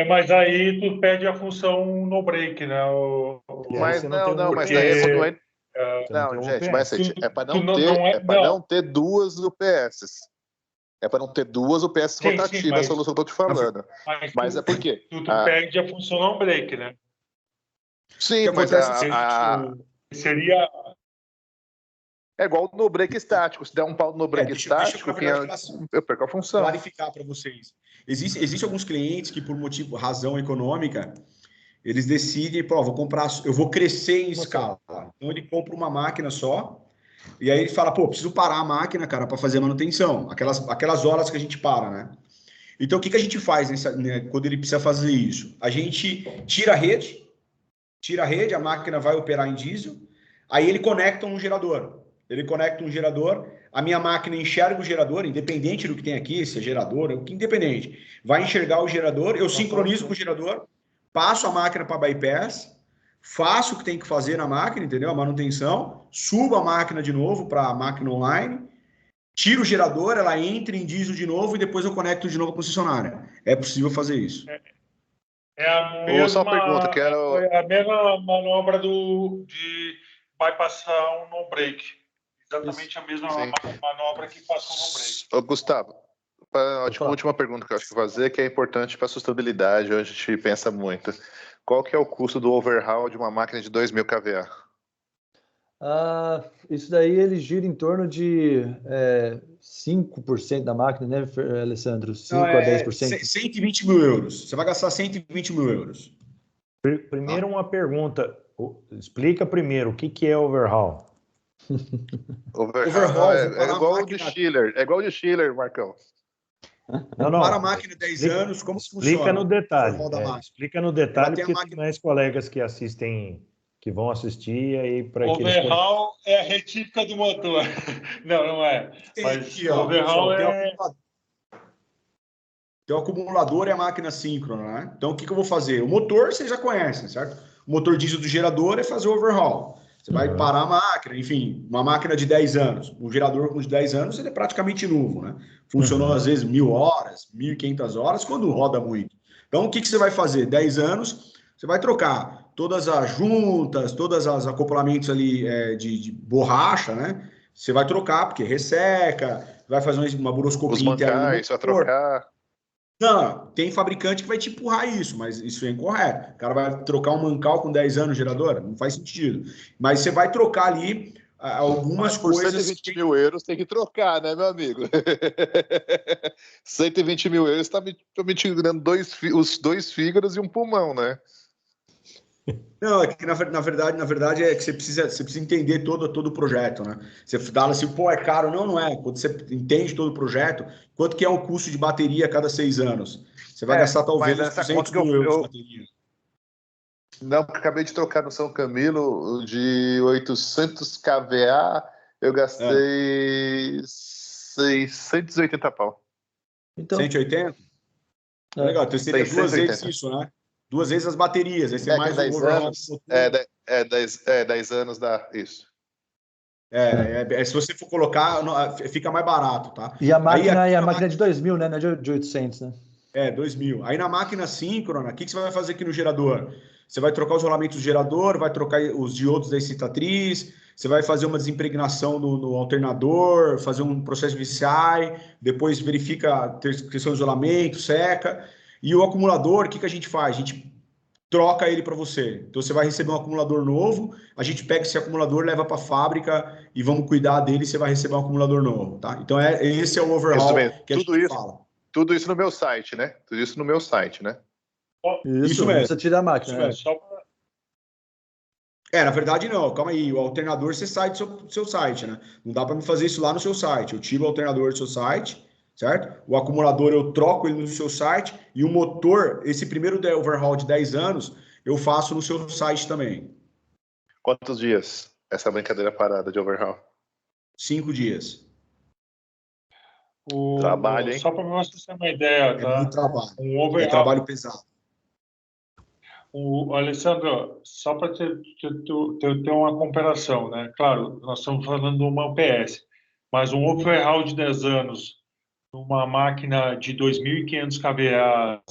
S7: Mas aí tu perde a função no break, né?
S6: Mas mas daí não, gente, mas é para não ter duas UPSs. É para não ter duas UPS rotativas, a solução que eu tô te falando. Mas é porque
S7: tu perde a função no break, né?
S6: Sim, mas
S7: seria...
S6: É igual no break estático. Se der um pau no break estático, eu perco a função.
S3: Clarificar para vocês. Existem alguns clientes que, por razão econômica, eles decidem, eu vou crescer em escala. Então ele compra uma máquina só, e aí ele fala, preciso parar a máquina, cara, para fazer manutenção. Aquelas horas que a gente para, né? Então o que a gente faz quando ele precisa fazer isso? A gente tira a rede, a máquina vai operar em diesel, aí ele conecta um gerador. A minha máquina enxerga o gerador, independente do que tem aqui, se é gerador, independente. Vai enxergar o gerador, eu sincronizo com o gerador, passo a máquina para bypass, faço o que tem que fazer na máquina, entendeu? A manutenção, subo a máquina de novo para a máquina online, tiro o gerador, ela entra em diesel de novo e depois eu conecto de novo a concessionária. É possível fazer isso.
S7: É a mesma manobra de bypassar um no-break. Exatamente a mesma manobra que passou no break.
S6: Ô, Gustavo, a última pergunta que eu acho que vou fazer, que é importante para a sustentabilidade, onde a gente pensa muito. Qual que é o custo do overhaul de uma máquina de 2.000 kVA?
S2: Isso daí ele gira em torno de 5% da máquina, né, Alessandro? 5 a 10%.
S3: 120 mil euros. Você vai gastar 120 mil euros.
S1: Primeiro uma pergunta. Explica primeiro o que é overhaul.
S6: Overhaul é igual o de Schiller. É igual o de Schiller, Marcão.
S1: Não.
S3: Para a máquina 10 anos, como funciona?
S1: Explica no detalhe. Explica no detalhe, porque tem mais colegas que assistem, que vão assistir aí para que
S7: overhaul é a retífica do motor. Não é. Mas aqui, overhaul
S3: tem o acumulador e a máquina síncrona, né? Então, o que eu vou fazer? O motor vocês já conhecem, certo? O motor diesel do gerador é fazer o overhaul. Você vai parar a máquina, enfim, uma máquina de 10 anos. Um gerador com 10 anos, ele é praticamente novo, né? Funcionou, às vezes, 1.000 horas, 1.500 horas, quando roda muito. Então, o que você vai fazer? 10 anos, você vai trocar todas as juntas, todos os acoplamentos ali de borracha, né? Você vai trocar, porque resseca, vai fazer uma buroscopia interna.
S6: Isso vai trocar.
S3: Não, tem fabricante que vai te empurrar isso, mas isso é incorreto. O cara vai trocar um mancal com 10 anos de gerador? Não faz sentido. Mas você vai trocar ali algumas coisas...
S6: Por 120 mil euros tem que trocar, né, meu amigo? 120 mil euros está me tirando os 2 fígados e um pulmão, né?
S3: Não, é que na verdade é que você precisa entender todo o projeto, né? Você fala assim, é caro. Não é. Quando você entende todo o projeto, quanto que é o custo de bateria a cada 6 anos? Você vai gastar talvez 200 mil euros de bateria.
S6: Não, porque acabei de trocar no São Camilo de 800 kVA, eu gastei 680 pau.
S3: Então, 180? Legal, então seria 2 vezes isso, né? 2 vezes as baterias, aí você mais
S6: 10 anos. 10 anos dá isso.
S3: Se você for colocar, fica mais barato, tá?
S2: E a máquina, a máquina é de 2.000, né? Não é de 800, né?
S3: 2.000. Aí na máquina síncrona, o que você vai fazer aqui no gerador? Você vai trocar os rolamentos do gerador, vai trocar os diodos da excitatriz, você vai fazer uma desimpregnação no alternador, fazer um processo de VCI, depois verifica a questão do isolamento, seca. E o acumulador, o que a gente faz? A gente troca ele para você. Então você vai receber um acumulador novo, a gente pega esse acumulador, leva para a fábrica e vamos cuidar dele, e você vai receber um acumulador novo, tá? Então esse é o overhaul que a gente fala.
S6: Tudo isso no meu site, né? Tudo isso no meu site, né?
S2: Isso mesmo. Você tira a máquina.
S3: Na verdade não, calma aí, o alternador você sai do seu site, né? Não dá para me fazer isso lá no seu site. Eu tiro o alternador do seu site, certo? O acumulador eu troco ele no seu site e o motor, esse primeiro overhaul de 10 anos, eu faço no seu site também.
S6: Quantos dias essa brincadeira parada de overhaul?
S3: 5 dias.
S6: Trabalho, hein?
S7: Só para você ter uma ideia, tá?
S3: É muito trabalho.
S7: Overhaul,
S3: é trabalho pesado.
S7: Alessandro, só para ter uma comparação, né? Claro, nós estamos falando de uma UPS, mas um overhaul de 10 anos numa máquina de 2.500 kVA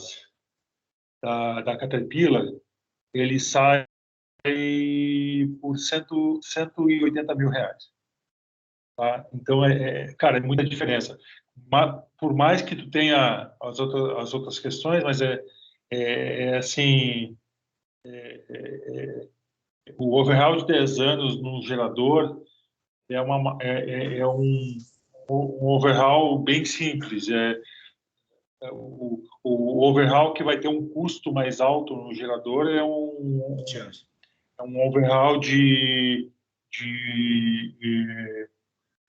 S7: da Caterpillar, ele sai por 180 mil reais. Tá? Então, cara, é muita diferença. Por mais que tu tenha as outras questões, mas assim... o overhaul de 10 anos no gerador é um overhaul bem simples. O overhaul que vai ter um custo mais alto no gerador é um overhaul de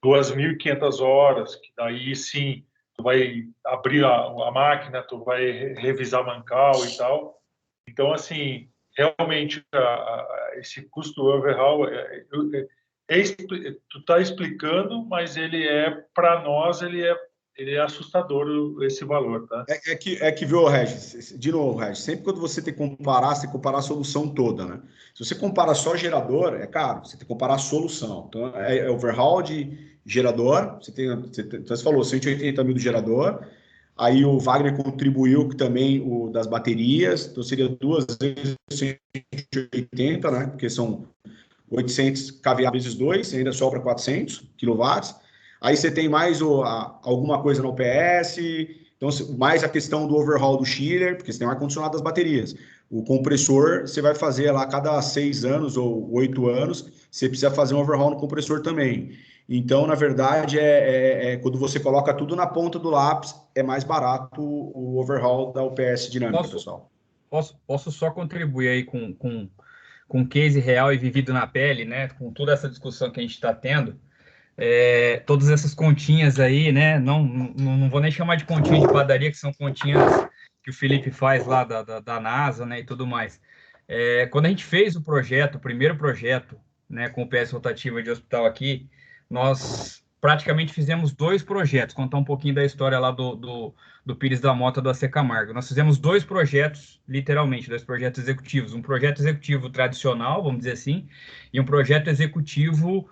S7: 2.500 horas, que daí sim tu vai abrir a máquina, tu vai revisar mancal e tal. Então, assim, realmente esse custo do overhaul tu está explicando, mas ele para nós ele é assustador esse valor, tá?
S3: Viu, Regis, de novo, Regis, sempre quando você tem que comparar, você tem que comparar a solução toda, né? Se você compara só gerador, é caro, você tem que comparar a solução. Então, overhaul de gerador, você falou 180 mil do gerador, aí o Wagner contribuiu também o das baterias, então seria 2 vezes 180, né? Porque são 800 kVA vezes 2, ainda sobra 400 kW. Aí você tem mais alguma coisa no OPS, então mais a questão do overhaul do chiller, porque você tem o ar-condicionado das baterias. O compressor, você vai fazer lá a cada 6 anos ou 8 anos, você precisa fazer um overhaul no compressor também. Então, na verdade, quando você coloca tudo na ponta do lápis, é mais barato o overhaul da UPS dinâmica, pessoal.
S5: Posso só contribuir aí com case real e vivido na pele, né? Com toda essa discussão que a gente está tendo. Todas essas continhas aí, né? Não vou nem chamar de continha de padaria, que são continhas que o Felipe faz lá da NASA, né? E tudo mais. Quando a gente fez o primeiro projeto, né? Com o PS rotativa de hospital aqui, nós praticamente fizemos 2 projetos. Contar um pouquinho da história lá do Pires da Mota, do AC Camargo. Nós fizemos 2 projetos, literalmente, 2 projetos executivos. Um projeto executivo tradicional, vamos dizer assim, e um projeto executivo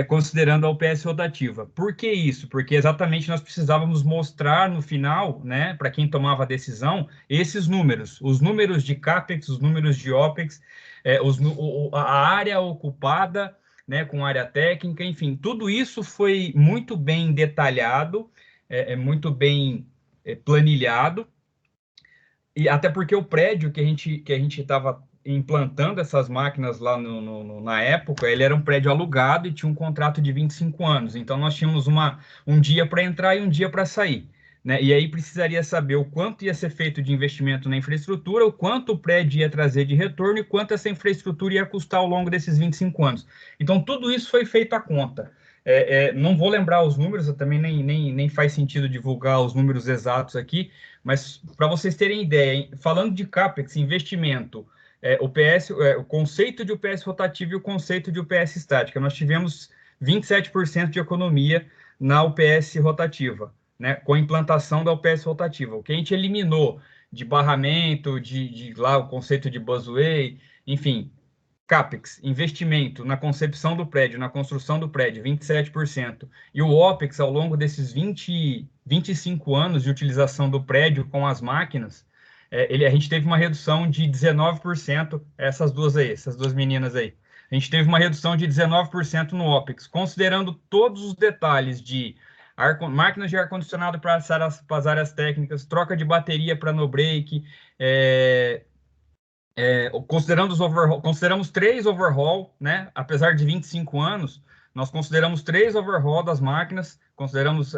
S5: considerando a UPS rotativa. Por que isso? Porque exatamente nós precisávamos mostrar no final, né, para quem tomava a decisão, esses números, os números de CAPEX, os números de OPEX, a área ocupada, né, com área técnica, enfim, tudo isso foi muito bem detalhado, muito bem planilhado, e até porque o prédio que a gente estava implantando essas máquinas lá na época, ele era um prédio alugado e tinha um contrato de 25 anos. Então, nós tínhamos um dia para entrar e um dia para sair, né? E aí precisaria saber o quanto ia ser feito de investimento na infraestrutura, o quanto o prédio ia trazer de retorno e quanto essa infraestrutura ia custar ao longo desses 25 anos. Então, tudo isso foi feito à conta. Não vou lembrar os números, também nem faz sentido divulgar os números exatos aqui, mas para vocês terem ideia, hein? Falando de CAPEX, investimento, o conceito de UPS rotativa e o conceito de UPS estática. Nós tivemos 27% de economia na UPS rotativa, né, com a implantação da UPS rotativa. O que a gente eliminou de barramento, de lá o conceito de busway, enfim, CAPEX, investimento na concepção do prédio, na construção do prédio, 27%. E o OPEX, ao longo desses 25 anos de utilização do prédio com as máquinas, a gente teve uma redução de 19%, essas duas meninas aí. A gente teve uma redução de 19% no OPEX, considerando todos os detalhes de máquinas de ar-condicionado para as áreas técnicas, troca de bateria para no break, consideramos 3 overhaul, né? Apesar de 25 anos, nós consideramos 3 overhaul das máquinas, consideramos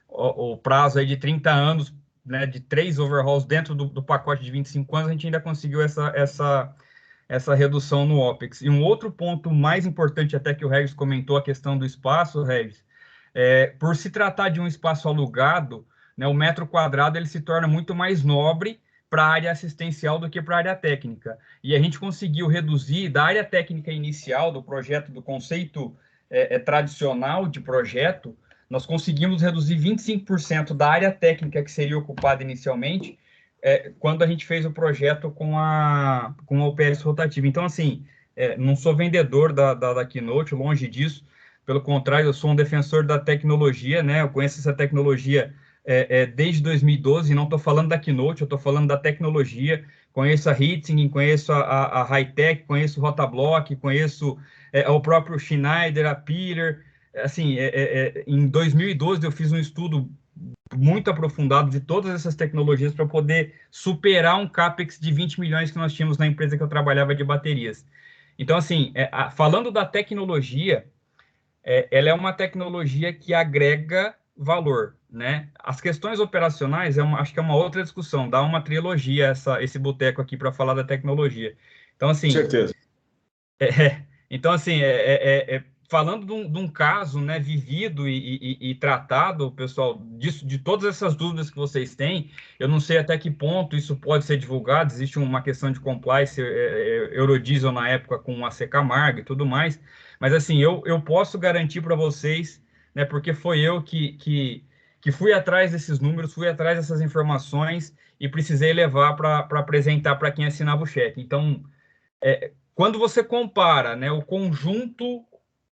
S5: o prazo aí de 30 anos, né? De 3 overhauls dentro do pacote de 25 anos, a gente ainda conseguiu essa redução no OPEX. E um outro ponto mais importante, até que o Regis comentou, a questão do espaço, Regis, por se tratar de um espaço alugado, né, o metro quadrado ele se torna muito mais nobre para a área assistencial do que para a área técnica. E a gente conseguiu reduzir da área técnica inicial do projeto, do conceito tradicional de projeto, nós conseguimos reduzir 25% da área técnica que seria ocupada inicialmente, quando a gente fez o projeto com a UPS rotativa. Então, assim, não sou vendedor da Keynote, longe disso, pelo contrário, eu sou um defensor da tecnologia, né? Eu conheço essa tecnologia desde 2012, não estou falando da Keynote, eu estou falando da tecnologia. Conheço a Hitzing, conheço a Hightech, conheço o Rotablock, conheço o próprio Schneider, a Peter. Assim, em 2012 eu fiz um estudo muito aprofundado de todas essas tecnologias para poder superar um CAPEX de 20 milhões que nós tínhamos na empresa que eu trabalhava de baterias. Então, assim, falando da tecnologia, ela é uma tecnologia que agrega valor, né? As questões operacionais, acho que é uma outra discussão, dá uma trilogia esse boteco aqui para falar da tecnologia. Então, assim...
S3: Certeza.
S5: Então, assim, falando de um caso, né, vivido e tratado, pessoal, de todas essas dúvidas que vocês têm, eu não sei até que ponto isso pode ser divulgado, existe uma questão de compliance, Eurodiesel na época com a C Camargo e tudo mais, mas assim, eu posso garantir para vocês, né, porque foi eu que fui atrás desses números, fui atrás dessas informações e precisei levar para apresentar para quem assinava o cheque. Então, quando você compara, né, o conjunto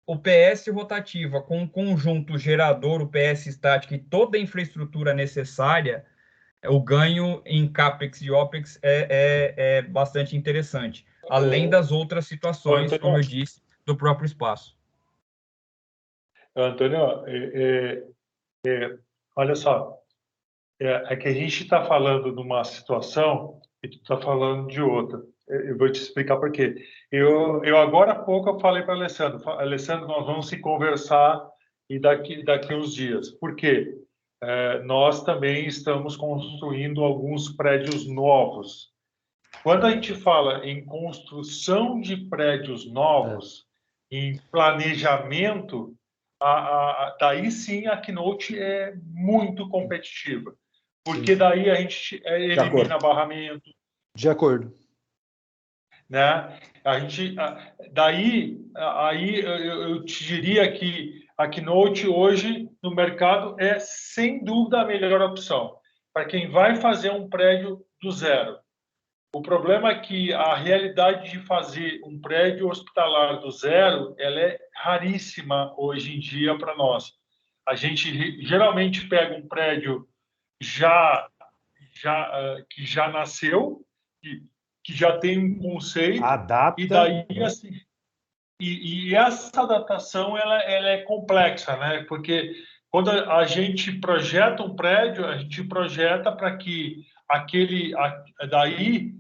S5: UPS rotativa com o conjunto gerador UPS estática e toda a infraestrutura necessária, o ganho em CAPEX e OPEX é bastante interessante, além das outras situações, como eu disse, do próprio espaço.
S7: Antônio, olha só, é que a gente está falando de uma situação e tu está falando de outra. Eu vou te explicar por quê. Eu agora há pouco eu falei para Alessandro, nós vamos se conversar e daqui uns dias. Por quê? Nós também estamos construindo alguns prédios novos. Quando a gente fala em construção de prédios novos, em planejamento, daí sim a Keynote é muito competitiva. Porque daí a gente elimina barramento.
S2: De acordo.
S7: Né? Aí eu te diria que a Keynote hoje no mercado é sem dúvida a melhor opção para quem vai fazer um prédio do zero. O problema é que a realidade de fazer um prédio hospitalar do zero, ela é raríssima hoje em dia para nós. A gente geralmente pega um prédio que já nasceu, que já tem um conceito,
S1: adapta,
S7: e daí assim, e essa adaptação ela é complexa, né? Porque quando a gente projeta um prédio, a gente projeta para que daí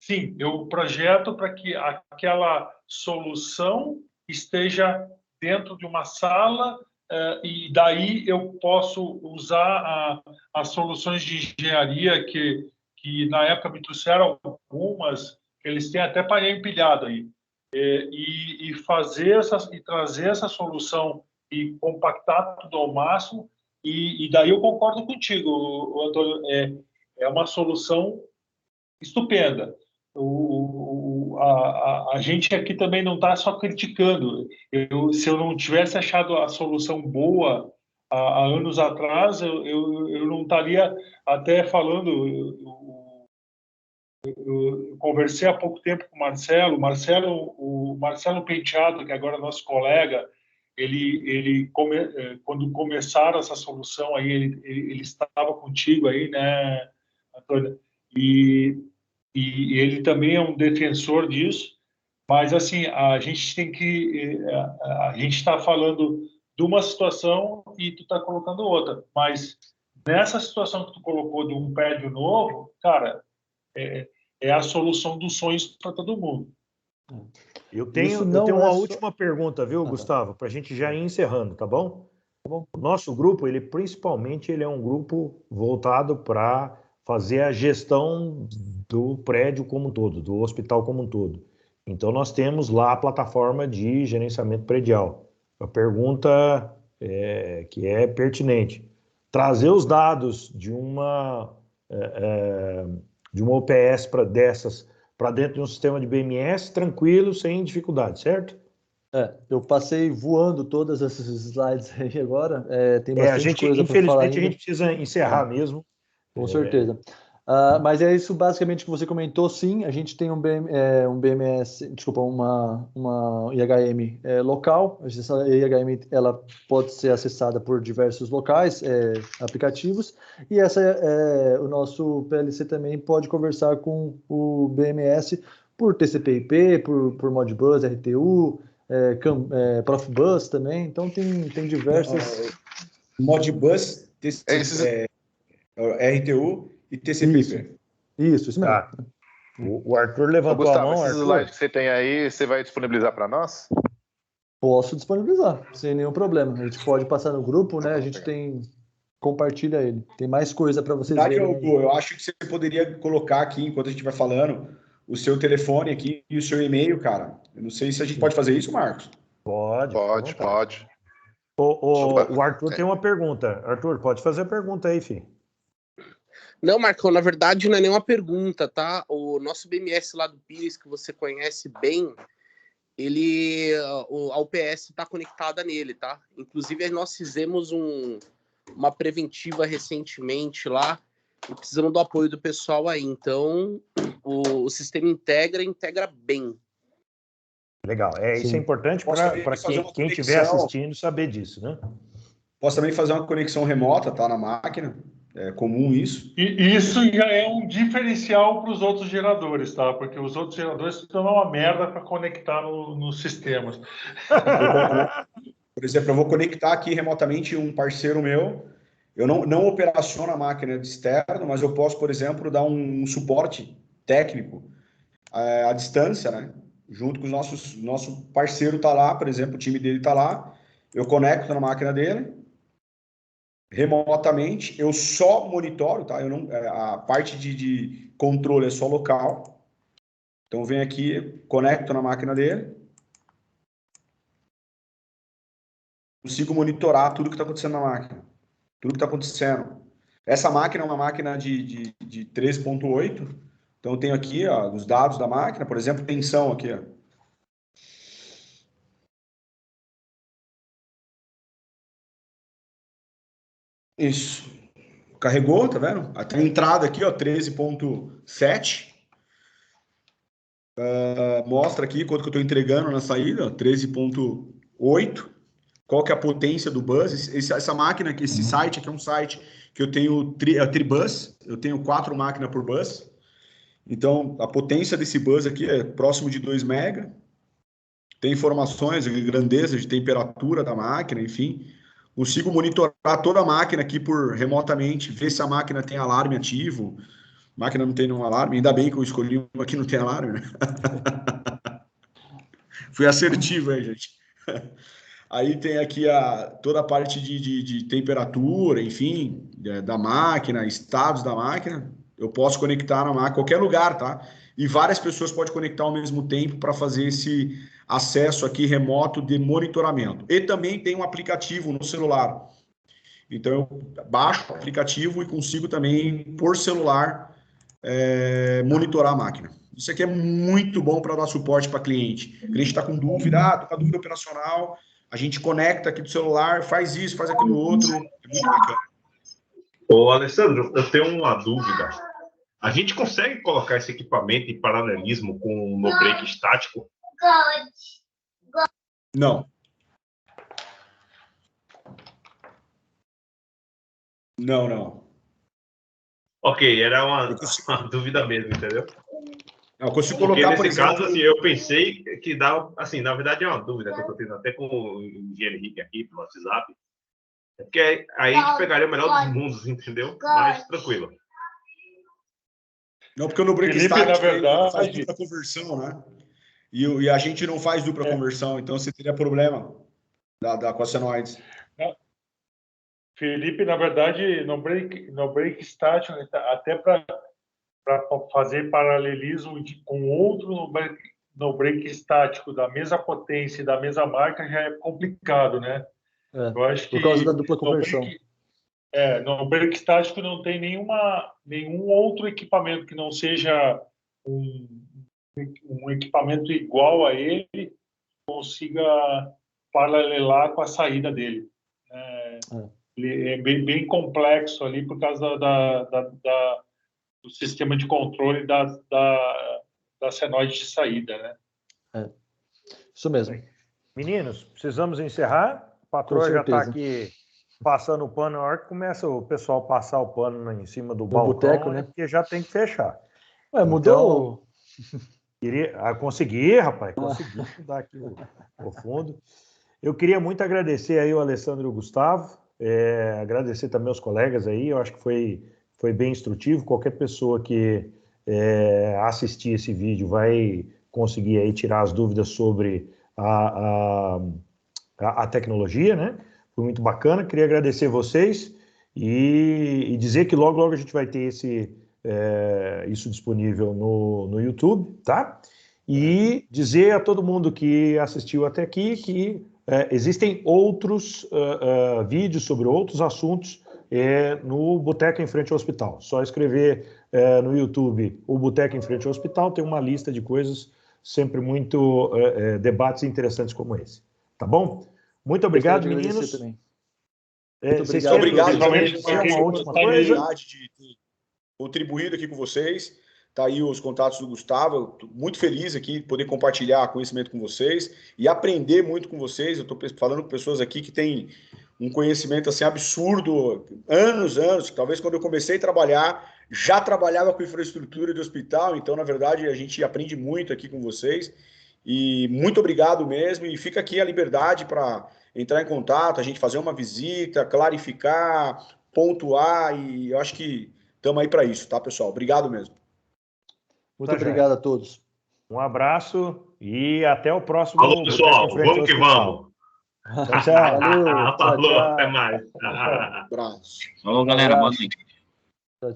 S7: sim, eu projeto para que aquela solução esteja dentro de uma sala e daí eu posso usar as soluções de engenharia que na época me trouxeram algumas, eles têm até painel empilhado aí, e trazer essa solução e compactar tudo ao máximo, e daí eu concordo contigo, Antônio, é uma solução estupenda. A gente aqui também não está só criticando. Se eu não tivesse achado a solução boa há anos atrás, eu não estaria até falando. Eu conversei há pouco tempo com o Marcelo Penteado, que agora é nosso colega, quando começaram essa solução aí, ele estava contigo aí, né, Antônio? E ele também é um defensor disso, mas assim a gente está falando de uma situação e tu está colocando outra, mas nessa situação que tu colocou de um prédio novo, cara, é é a solução dos sonhos para todo mundo.
S1: Eu tenho uma última pergunta, viu, Gustavo, para a gente já ir encerrando, tá bom? Tá bom. O nosso grupo, ele é um grupo voltado para fazer a gestão do prédio como um todo, do hospital como um todo. Então, nós temos lá a plataforma de gerenciamento predial. A pergunta que é pertinente. Trazer os dados de uma OPS dessas para dentro de um sistema de BMS, tranquilo, sem dificuldade, certo?
S2: Eu passei voando todas essas slides aí agora. Tem bastante coisa para falar ainda.
S1: Infelizmente, a gente precisa encerrar mesmo.
S2: Com certeza. Mas é isso basicamente que você comentou, sim. A gente tem um BMS, desculpa, uma IHM local. Essa IHM ela pode ser acessada por diversos locais, aplicativos. E o nosso PLC também pode conversar com o BMS por TCP/IP, por Modbus, RTU, Profibus também. Então tem diversas.
S3: Modbus, RTU e TCP/IP.
S2: Isso mesmo.
S1: Tá. O Arthur levantou
S6: Gustavo,
S1: a mão.
S6: esses slides que você tem aí, você vai disponibilizar para nós?
S2: Posso disponibilizar, sem nenhum problema. A gente pode passar no grupo, né? A gente compartilha ele. Tem mais coisa para vocês verem.
S3: Eu acho que você poderia colocar aqui, enquanto a gente vai falando, o seu telefone aqui e o seu e-mail, cara. Eu não sei se a gente pode fazer isso, Marcos.
S6: Pode.
S1: O Arthur tem uma pergunta. Arthur, pode fazer a pergunta aí, filho.
S8: Não, Marcão, na verdade não é nenhuma pergunta, tá? O nosso BMS lá do Pires, que você conhece bem, a UPS está conectada nele, tá? Inclusive, nós fizemos uma preventiva recentemente lá, e precisando do apoio do pessoal aí. Então, o sistema integra bem.
S1: Legal. Isso é importante para quem estiver assistindo saber disso, né?
S3: Posso também fazer uma conexão remota, tá? Na máquina. É comum isso.
S7: E isso já é um diferencial para os outros geradores, tá? Porque os outros geradores estão uma merda para conectar nos sistemas.
S3: Por exemplo, eu vou conectar aqui remotamente um parceiro meu. Eu não operaciono a máquina de externo, mas eu posso, por exemplo, dar um suporte técnico à distância, né? Junto com o nosso parceiro tá lá, por exemplo, o time dele tá lá. Eu conecto na máquina dele. Remotamente, eu só monitoro, tá? A parte de controle é só local. Então, eu venho aqui, conecto na máquina dele. Consigo monitorar tudo que está acontecendo na máquina. Tudo que está acontecendo. Essa máquina é uma máquina de 3.8. Então, eu tenho aqui os dados da máquina. Por exemplo, tensão aqui, ó. Isso. Carregou, tá vendo? Até a entrada aqui, ó, 13.7. Mostra aqui quanto que eu estou entregando na saída, 13.8. Qual que é a potência do bus? Essa máquina aqui, esse site aqui é um site que eu tenho tribus. Eu tenho 4 máquinas por bus. Então, a potência desse bus aqui é próximo de 2 mega. Tem informações de grandeza, de temperatura da máquina, enfim. Consigo monitorar toda a máquina aqui remotamente, ver se a máquina tem alarme ativo. A máquina não tem nenhum alarme, ainda bem que eu escolhi uma que não tem alarme, né? Fui assertivo aí, gente. Aí tem aqui toda a parte de temperatura, enfim, da máquina, estados da máquina. Eu posso conectar na máquina, qualquer lugar, tá? E várias pessoas podem conectar ao mesmo tempo para fazer esse acesso aqui remoto de monitoramento. E também tem um aplicativo no celular. Então, eu baixo o aplicativo e consigo também, por celular, monitorar a máquina. Isso aqui é muito bom para dar suporte para cliente. O cliente está com dúvida, estou com a dúvida operacional, a gente conecta aqui do celular, faz isso, faz aquilo outro, é muito bacana.
S4: Ô, Alessandro, eu tenho uma dúvida. A gente consegue colocar esse equipamento em paralelismo com o no-break estático?
S3: Não. Não.
S4: Ok, era uma dúvida mesmo, entendeu?
S3: Eu consigo
S4: Porque
S3: colocar,
S4: nesse
S3: por exemplo,
S4: caso, assim, eu pensei que dá, assim, na verdade é uma dúvida que eu estou tendo até com o engenheiro Henrique aqui pelo WhatsApp, porque aí a gente pegaria o melhor dos mundos, entendeu? Mais tranquilo.
S3: Não, porque no break
S7: Felipe,
S3: start
S7: na verdade,
S3: faz dupla conversão, né? E a gente não faz dupla conversão, então você teria problema com a senoides.
S7: Felipe, na verdade, no break start, até para fazer paralelismo com outro no break estático da mesma potência e da mesma marca já é complicado, né? Eu acho
S2: por
S7: que
S2: causa da dupla conversão.
S7: No break estático não tem nenhum outro equipamento que não seja um equipamento igual a ele consiga paralelar com a saída dele. Ele é bem complexo ali por causa do sistema de controle da senoide de saída, né?
S2: Isso mesmo.
S1: Meninos, precisamos encerrar. A patroa já está aqui passando o pano. Na hora que começa o pessoal passar o pano em cima do balcão,
S2: boteco, né?
S1: Porque já tem que fechar.
S2: Mudou?
S1: Consegui, rapaz. Consegui mudar aqui o fundo. Eu queria muito agradecer aí o Alessandro e o Gustavo. Agradecer também aos colegas aí. Eu acho que foi bem instrutivo. Qualquer pessoa que assistir esse vídeo vai conseguir aí tirar as dúvidas sobre a tecnologia, né? Foi muito bacana. Queria agradecer vocês e dizer que logo a gente vai ter isso disponível no YouTube, tá? E dizer a todo mundo que assistiu até aqui que existem outros vídeos sobre outros assuntos no Boteco em Frente ao Hospital. Só escrever no YouTube o Boteco em Frente ao Hospital, tem uma lista de coisas, sempre muito debates interessantes como esse. Tá bom? Muito obrigado, meninos.
S2: Também.
S3: Muito obrigado também
S1: por uma última coisa.
S3: De ter contribuído aqui com vocês. Tá aí os contatos do Gustavo. Tô muito feliz aqui de poder compartilhar conhecimento com vocês e aprender muito com vocês. Eu estou falando com pessoas aqui que têm um conhecimento assim absurdo, anos. Talvez quando eu comecei a trabalhar, já trabalhava com infraestrutura de hospital. Então, na verdade, a gente aprende muito aqui com vocês. E muito obrigado mesmo. E fica aqui a liberdade para entrar em contato, a gente fazer uma visita, clarificar, pontuar. E eu acho que estamos aí para isso, tá, pessoal? Obrigado mesmo.
S2: Muito obrigado a todos.
S1: Um abraço e até o próximo.
S4: Falou, pessoal. Vamos que vamos.
S1: Tchau.
S2: Valeu.
S4: Falou,
S2: tchau.
S4: até mais.
S3: Abraço.
S9: Falou, galera. Boa noite.
S2: Tchau.